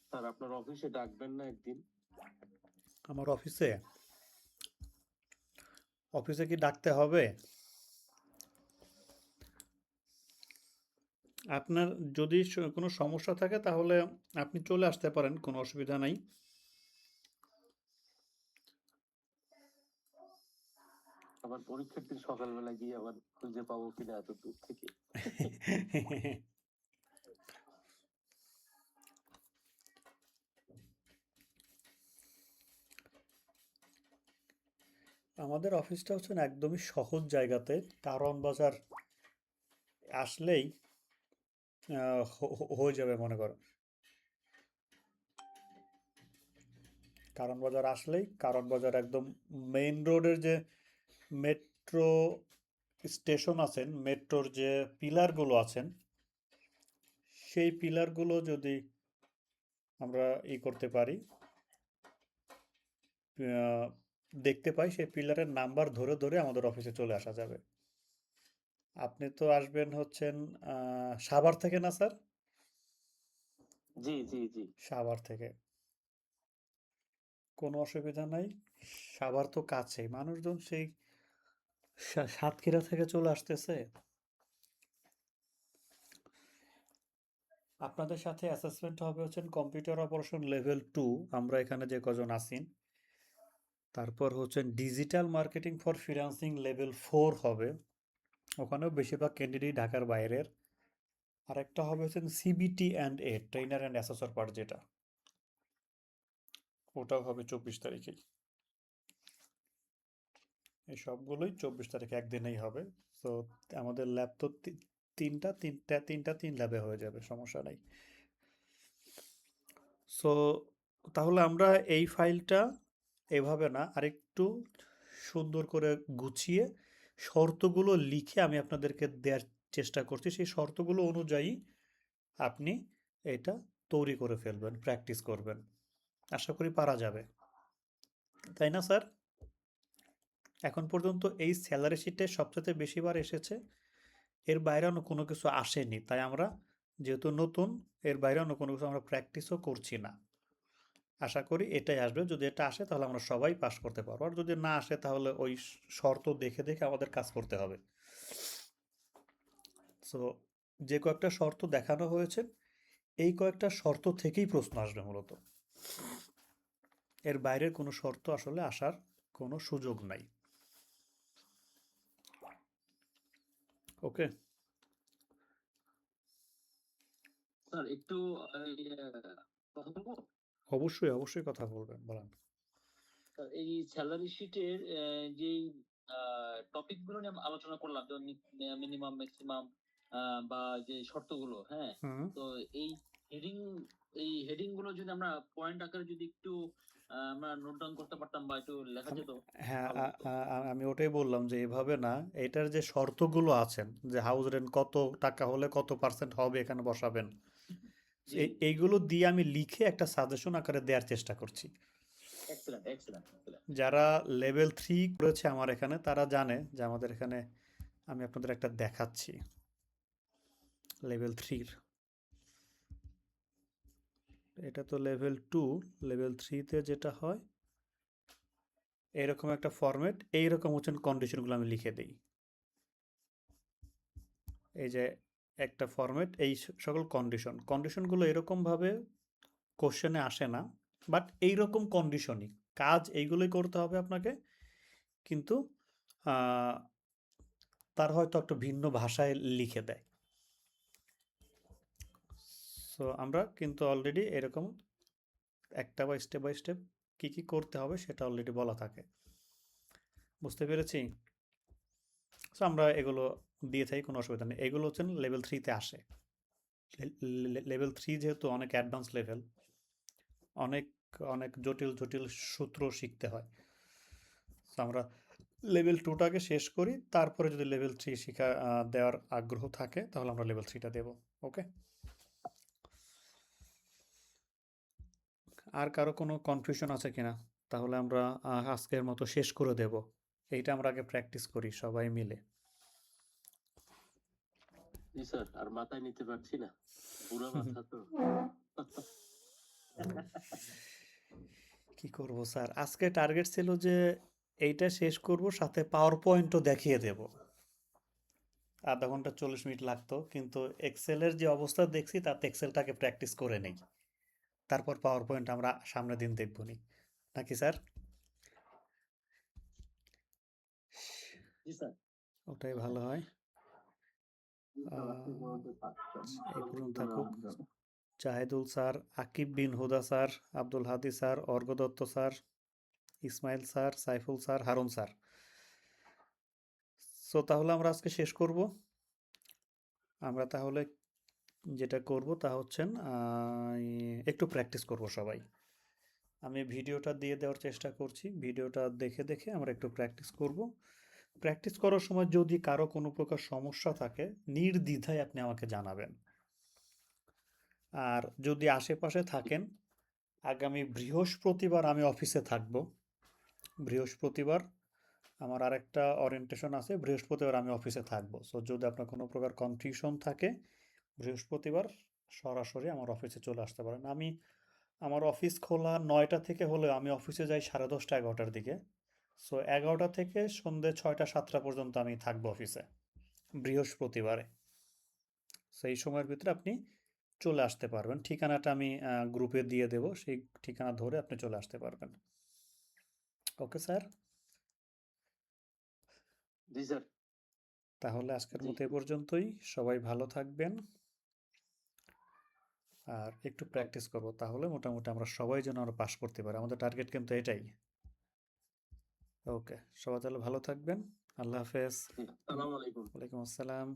স্যার আপনার অফিসে ডাকবেন না একদিন? আমার অফিসে অফিসে কি ডাকতে হবে? আপনার যদি কোনো সমস্যা থাকে তাহলে আপনি চলে আসতে পারেন, কোনো অসুবিধা নাই। আবার পরীক্ষার দিন সকালবেলা গিয়ে আবার খুঁজে পাবো কিনা এত দূর থেকে। আমাদের অফিসটা হচ্ছে না একদমই সহজ জায়গাতে, কারওয়ান বাজার আসলেই হয়ে যাবে মনে করো, কারওয়ান বাজার আসলেই, কারওয়ান বাজার একদম মেইন রোডের যে মেট্রো স্টেশন আছেন, মেট্রোর যে পিলারগুলো আছেন, সেই পিলারগুলো যদি আমরা করতে পারি, আহ, দেখতে পাই, সেই পিলারের নাম্বার ধরে ধরে আমাদের অফিসে চলে আসা যাবে। আপনি তো আসবেন হচ্ছেন সাভার থেকে, না স্যার? জি জি জি। সাভার থেকে কোনো অসুবিধা নাই। সাভার তো কাছেই, মানুষজন সেই সাতক্ষীরা থেকে চলে আসতেছে। আপনাদের সাথে অ্যাসেসমেন্ট হবে হচ্ছেন কম্পিউটার অপারেশন লেভেল 2, আমরা এখানে যে কজন আছি। তারপর হচ্ছেন digital marketing for freelancing level 4 হবে, ওখানেও বেশিরভাগ ক্যান্ডিডেট ঢাকার বাইরের। আর একটা হবে হচ্ছেন CBT and a trainer and assessor part, যেটা ওটাও হবে 24 তারিখেই। এই সবগুলোই 24 তারিখে একদিনেই হবে। তো আমাদের ল্যাব তো তিন ল্যাবে হয়ে যাবে, সমস্যা নাই। সো তাহলে আমরা এই ফাইলটা এভাবে না, আরেকটু সুন্দর করে গুছিয়ে শর্তগুলো লিখে আমি আপনাদেরকে দেওয়ার চেষ্টা করছি। সেই শর্তগুলো অনুযায়ী আপনি এটা তৈরি করে ফেলবেন, প্র্যাকটিস করবেন। আশা করি পারা যাবে, তাই না স্যার? এখন পর্যন্ত এই স্যালারি শিটে সবচেয়ে বেশিবার এসেছে, এর বাইরে অন্য কোনো কিছু আসেনি। তাই আমরা যেহেতু নতুন, এর বাইরে অন্য কোনো কিছু আমরা প্র্যাকটিসও করছি না। আশা করি এটাই আসবে। যদি এটা আসে তাহলে আমরা সবাই পাস করতে পারবো, আর যদি না আসে তাহলে ওই শর্ত দেখে দেখে আমাদের কাজ করতে হবে। সো যে কয়েকটা শর্ত দেখানো হয়েছে, এই কয়েকটা শর্ত থেকেই প্রশ্ন আসবে মূলত। এর বাইরের কোনো শর্ত আসলে আসার কোনো সুযোগ নাই। ওকে। স্যার একটু কথা বলবো। অবশ্যই অবশ্যই কথা বলবেন, বলেন। স্যার, এই স্যালারি শিটের যেই টপিক গুলো নিয়ে আমরা আলোচনা করলাম, যেমন মিনিমাম ম্যাক্সিমাম বা যে শর্তগুলো, হ্যাঁ, হুম। তো এই হেডিং হেডিং গুলো যদি আমরা পয়েন্ট আকারে যদি একটু আমরা নোট ডাউন করতে পারতাম বা একটু লেখা যেত, হ্যাঁ, ভালো হতো। আমি ওটাই বললাম যে এভাবে না, এটার যে শর্তগুলো আছেন, যে হাউস রেন্ট কত টাকা হলে কত পার্সেন্ট হবে এখানে বসাবেন, জি, এইগুলো দিয়ে আমি লিখে একটা সাজেশন আকারে দেওয়ার চেষ্টা করছি। Excellent excellent excellent. যারা লেভেল 3 করেছে আমার এখানে, তারা জানে যে আমাদের এখানে, আমি আপনাদের একটা দেখাচ্ছি লেভেল 3-র। এটা তো লেভেল 2, লেভেল 3-তে যেটা হয় এরকম একটা ফরম্যাট, এইরকম হচ্ছেন কন্ডিশনগুলো আমি লিখে দিই। এই যে একটা ফরম্যাট, এই সকল কন্ডিশনগুলো এরকমভাবে কোশ্চেনে আসে না, বাট এইরকম কন্ডিশনই কাজ, এইগুলোই করতে হবে আপনাকে। কিন্তু তার হয়তো একটু ভিন্ন ভাষায় লিখে দেয়। সো আমরা কিন্তু অলরেডি এরকম একটা বা স্টেপ বাই স্টেপ কী কী করতে হবে সেটা অলরেডি বলা থাকে। বুঝতে পেরেছি? সো আমরা এগুলো দিয়ে থাকি, কোনো অসুবিধা নেই। এগুলো হচ্ছেন লেভেল 3-তে আসে। লেভেল 3 যেহেতু অনেক অ্যাডভান্স লেভেল, অনেক অনেক জটিল জটিল সূত্র শিখতে হয়। তো আমরা লেভেল 2টাকে শেষ করি, তারপরে যদি লেভেল 3 শিখা দেওয়ার আগ্রহ থাকে তাহলে আমরা লেভেল 3টা দেব। ওকে। আর কারো কোনো কনফিউশন আছে কিনা? তাহলে আমরা আজকের মতো শেষ করে দেব। এইটা আমরা আগে প্র্যাকটিস করি সবাই মিলে। জি স্যার, আর মাথায় নিতে পারছি না, বুড়ো মাথা তো। কি করব স্যার, আজকে টার্গেট ছিল যে এইটা শেষ করব, সাথে পাওয়ার পয়েন্টও দেখিয়ে দেব। আধা ঘন্টা 40 মিনিট লাগতো, কিন্তু এক্সেলের যে অবস্থা দেখছি তাতে এক্সেলটাকে প্র্যাকটিস করে নেই, তারপর পাওয়ার পয়েন্ট আমরা সামনের দিন দেখব নি, নাকি স্যার? জি স্যার। ওটাই ভালো হয়। এই পর্যন্ত থাকুক। Zahedul sir, Akib Bin Huda sir, Abdul Hadi sir, Arghya Dutta sir, Ismail sir, Saiful sir, Harun sir. So তাহলে আমরা আজকে শেষ করব। আমরা তাহলে যেটা করব তা হচ্ছেন একটু প্র্যাকটিস করব সবাই। আমি ভিডিওটা দিয়ে দেওয়ার চেষ্টা করছি, ভিডিওটা দেখে দেখে আমরা একটু প্র্যাকটিস করব। প্র্যাকটিস করার সময় যদি কারো কোনো প্রকার সমস্যা থাকে নির্দ্বিধায় আপনি আমাকে জানাবেন। আর যদি আশেপাশে থাকেন, আগামী বৃহস্পতিবার আমি অফিসে থাকব। বৃহস্পতিবার আমার আরেকটা ওরিয়েন্টেশন আছে, বৃহস্পতিবার আমি অফিসে থাকব। সো যদি আপনার কোনো প্রকার কনফিউশন থাকে, বৃহস্পতিবার সরাসরি আমার অফিসে চলে আসতে পারেন। আমার অফিস খোলা 9টা থেকে হলেও আমি অফিসে যাই 10:30 11টার দিকে। সো 11টা থেকে সন্ধ্যে 6টা 7টা পর্যন্ত আমি থাকবো অফিসে বৃহস্পতিবারে। সেই সময়ের ভিতরে আপনি চলে আসতে পারবেন। ঠিকানাটা আমি গ্রুপে দিয়ে দেব, সেই ঠিকানা ধরে আপনি চলে আসতে পারবেন। ওকে স্যার, জি স্যার। তাহলে আজকের জি মতো এ পর্যন্তই। সবাই ভালো থাকবেন আর একটু প্র্যাকটিস করব, তাহলে মোটামুটি আমরা সবাই যেন আরো পাস করতে পারি। আমাদের টার্গেট কিন্তু এটাই। ওকে, সবাই তাহলে ভালো থাকবেন। আল্লাহ হাফেজ। আসসালামু আলাইকুম। ওয়ালাইকুম আসসালাম।